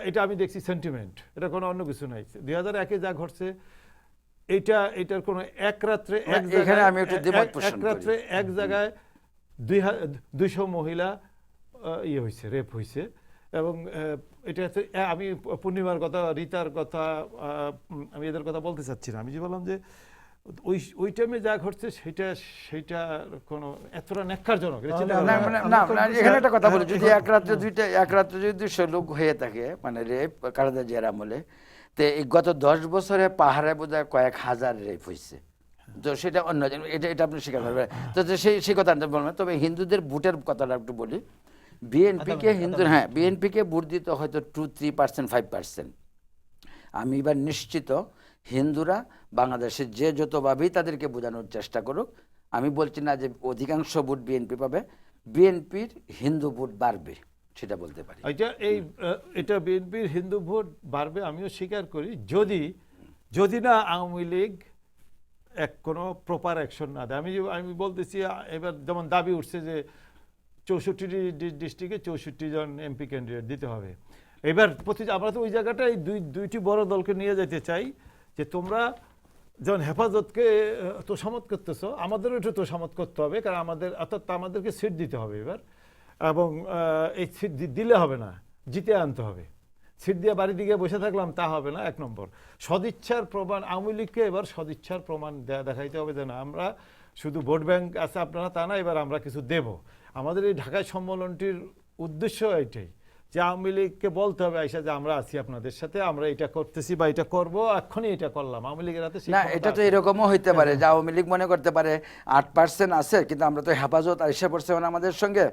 B: এটা আমি দেখছি সেন্টিমেন্ট, এটা কোনো অন্য কিছু নাই। 2001-এ যা ঘটছে এটার কোনো এক রাত্রে এক জায়গায় 200 মহিলা হয়েছে, রেপ হয়েছে। এবং এটা আমি পূর্ণিমার কথা, রীতার কথা, আমি এদের কথা বলতে চাচ্ছি না। আমি যে বললাম যে ওই টাইমে যা ঘটছে সেটা কোনো এতটা ন্যাক্কারজনক।
F: এখানে একটা কথা বলি, যদি এক রাত্রে যদি 200 লোক হয়ে থাকে, মানে রেপ খালেদা জিয়ার আমলে, তো এই গত 10 বছরে পাহাড়ে বোধহয় কয়েক হাজার রেপ হয়েছে। তো সেটা অন্য, এটা আপনি স্বীকার করবেন। তো সেই কথা বলবেন। তবে হিন্দুদের ভোটের কথাটা একটু বলি। বিএনপিকে ভোট দিতে হয়তো 2-3%, 5%। আমি এবার নিশ্চিত হিন্দুরা বাংলাদেশে যে যতভাবেই তাদেরকে বোঝানোর চেষ্টা করুক, আমি বলছি না যে অধিকাংশ ভোট বিএনপি পাবে, বিএনপির হিন্দু ভোট বাড়বে, সেটা বলতে পারি।
B: এটা বিএনপির হিন্দু ভোট বাড়বে আমিও স্বীকার করি, যদি না আওয়ামী লীগ কোনো প্রপার অ্যাকশন না দেয়। আমি বলতেছি এবার যেমন দাবি উঠছে যে 64টি ডিস্ট্রিক্টে 64 জন এমপি ক্যান্ডিডেট দিতে হবে। এবার আমরা তো ওই জায়গাটায় দুইটি বড় দলকে নিয়ে যেতে চাই যে তোমরা যেমন হেফাজতকে তোষামত করতেছো, আমাদেরও একটু তোষামত করতে হবে, কারণ আমাদেরকে সিট দিতে হবে এবার, এবং এই সিট দিলে হবে না, জিতে আনতে হবে। সিট দিয়ে বাড়ি দিকে বসে থাকলাম তা হবে না। 1 নম্বর সদিচ্ছার প্রমাণ, আওয়ামী লীগকে এবার সদিচ্ছার প্রমাণ দেখাইতে হবে যে না আমরা শুধু ভোট ব্যাংক আছে আপনারা তা না, এবার আমরা কিছু দেব। আমাদের এই ঢাকায় সম্মেলনটির উদ্দেশ্য এটাই যে আওয়ামী লীগকে বলতে হবে আইসা যে আমরা আছি আপনাদের সাথে, আমরা এটা করতেছি বা এটা করবো, এক্ষুনি এটা করলাম। আওয়ামী লীগের হাতে
F: না, এটা তো এরকমও হইতে পারে যে আওয়ামী লীগ মনে করতে পারে 8% আছে, কিন্তু আমরা তো হেফাজত আইসা পড়ছে আমাদের সঙ্গে,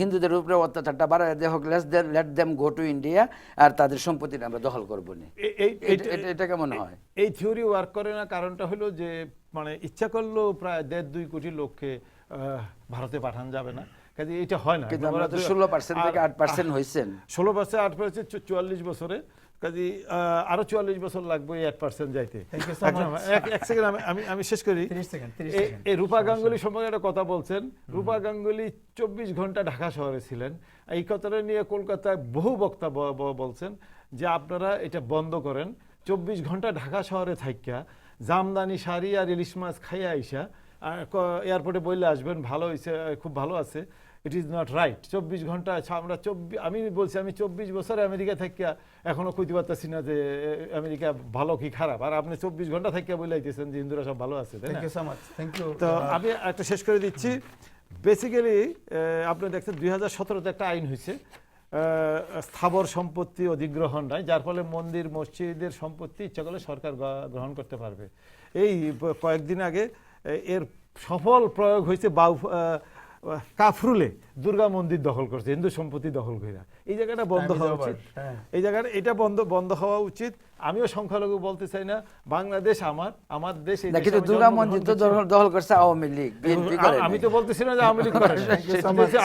F: হিন্দুদের উপরে অত্যাচারটা বাড়ায় দেয় হোক, let them go to India, আর তাদের সম্পত্তি আমরা দখল করবো না। এটা কেমন হয়?
B: এই থিওরি ওয়ার্ক করে না। কারণটা হলো যে মানে ইচ্ছা করলেও প্রায় 1.5-2 কোটি লোককে ভারতে পাঠানো যাবে না, কাজে এটা হয় না।
F: কিন্তু আমরা তো 16% থেকে 8% হইছেন,
B: 16% 8% 44 বছরে, কাজে আরো 44 বছর লাগবে 8% যাইতে। এক সেকেন্ড আমি শেষ করি। এই রূপা গাঙ্গুলি সম্পর্কে একটা কথা বলছেন। রূপা গাঙ্গুলি 24 ঘন্টা ঢাকা শহরে ছিলেন। এই কথাটা নিয়ে কলকাতায় বহু বক্তা বলছেন যে আপনারা এটা বন্ধ করেন। 24 ঘন্টা ঢাকা শহরে থাইকা জামদানি শাড়ি আর ইলিশ মাছ খাইয়া আইসা এয়ারপোর্টে বললে আসবেন ভালো হয়েছে, খুব ভালো আছে। It is not right. 24 ঘন্টা আমরা আমি বলছি আমি 24 বছরে আমেরিকা থাকিয়া এখনো কইতে পারতেছি না যে আমেরিকা ভালো কি খারাপ, আর আপনি 24 ঘন্টা থাকিয়া বলাইতেছেন যে হিন্দুরা সব ভালো আছে। তো আমি একটা শেষ করে দিচ্ছি। বেসিক্যালি আপনি দেখছেন 2017-তে একটা আইন হয়েছে স্থাবর সম্পত্তি অধিগ্রহণ নাই, যার ফলে মন্দির মসজিদের সম্পত্তি ইচ্ছা করলে সরকার গ্রহণ করতে পারবে। এই কয়েকদিন আগে এর সফল প্রয়োগ হয়েছে কাফরুলে দুর্গা মন্দির দখল করছে, হিন্দু সম্পত্তি দখল করে। এই জায়গাটা বন্ধ হওয়া উচিত, এই জায়গাটা এটা বন্ধ হওয়া উচিত। আমিও সংখ্যালঘু বলতে চাই না, বাংলাদেশ আমার দেশ।
F: কিন্তু দুর্গা মন্দির তো দখল করছে আওয়ামী লীগ, বিএনপি করে।
B: আমি তো বলতেছি না যে আওয়ামী লীগ করে,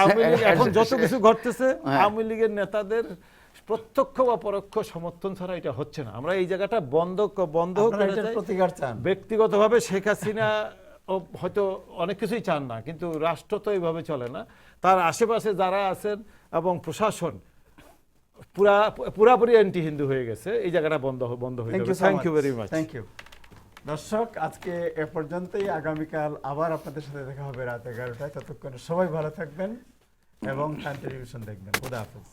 B: আওয়ামী লীগ এখন যত কিছু ঘটতেছে আওয়ামী লীগের নেতাদের প্রত্যক্ষ বা পরোক্ষ সমর্থন ছাড়া এটা হচ্ছে না। আমরা এই জায়গাটা বন্ধ ব্যক্তিগতভাবে শেখ হাসিনা হয়তো অনেক কিছুই চান না, কিন্তু রাষ্ট্র তো এইভাবে চলে না। তার আশেপাশে যারা আছেন এবং প্রশাসন পুরাপুরি অ্যান্টি হিন্দু হয়ে গেছে। এই জায়গাটা বন্ধ হয়ে যাবে। Thank you very much.
A: Thank you দর্শক, আজকে এ পর্যন্তই। আগামীকাল আবার আপনাদের সাথে দেখা হবে রাত 11টায়। ততক্ষণে সবাই ভালো থাকবেন এবং টাইম টেলিভিশন দেখবেন। খুদা হাফেজ।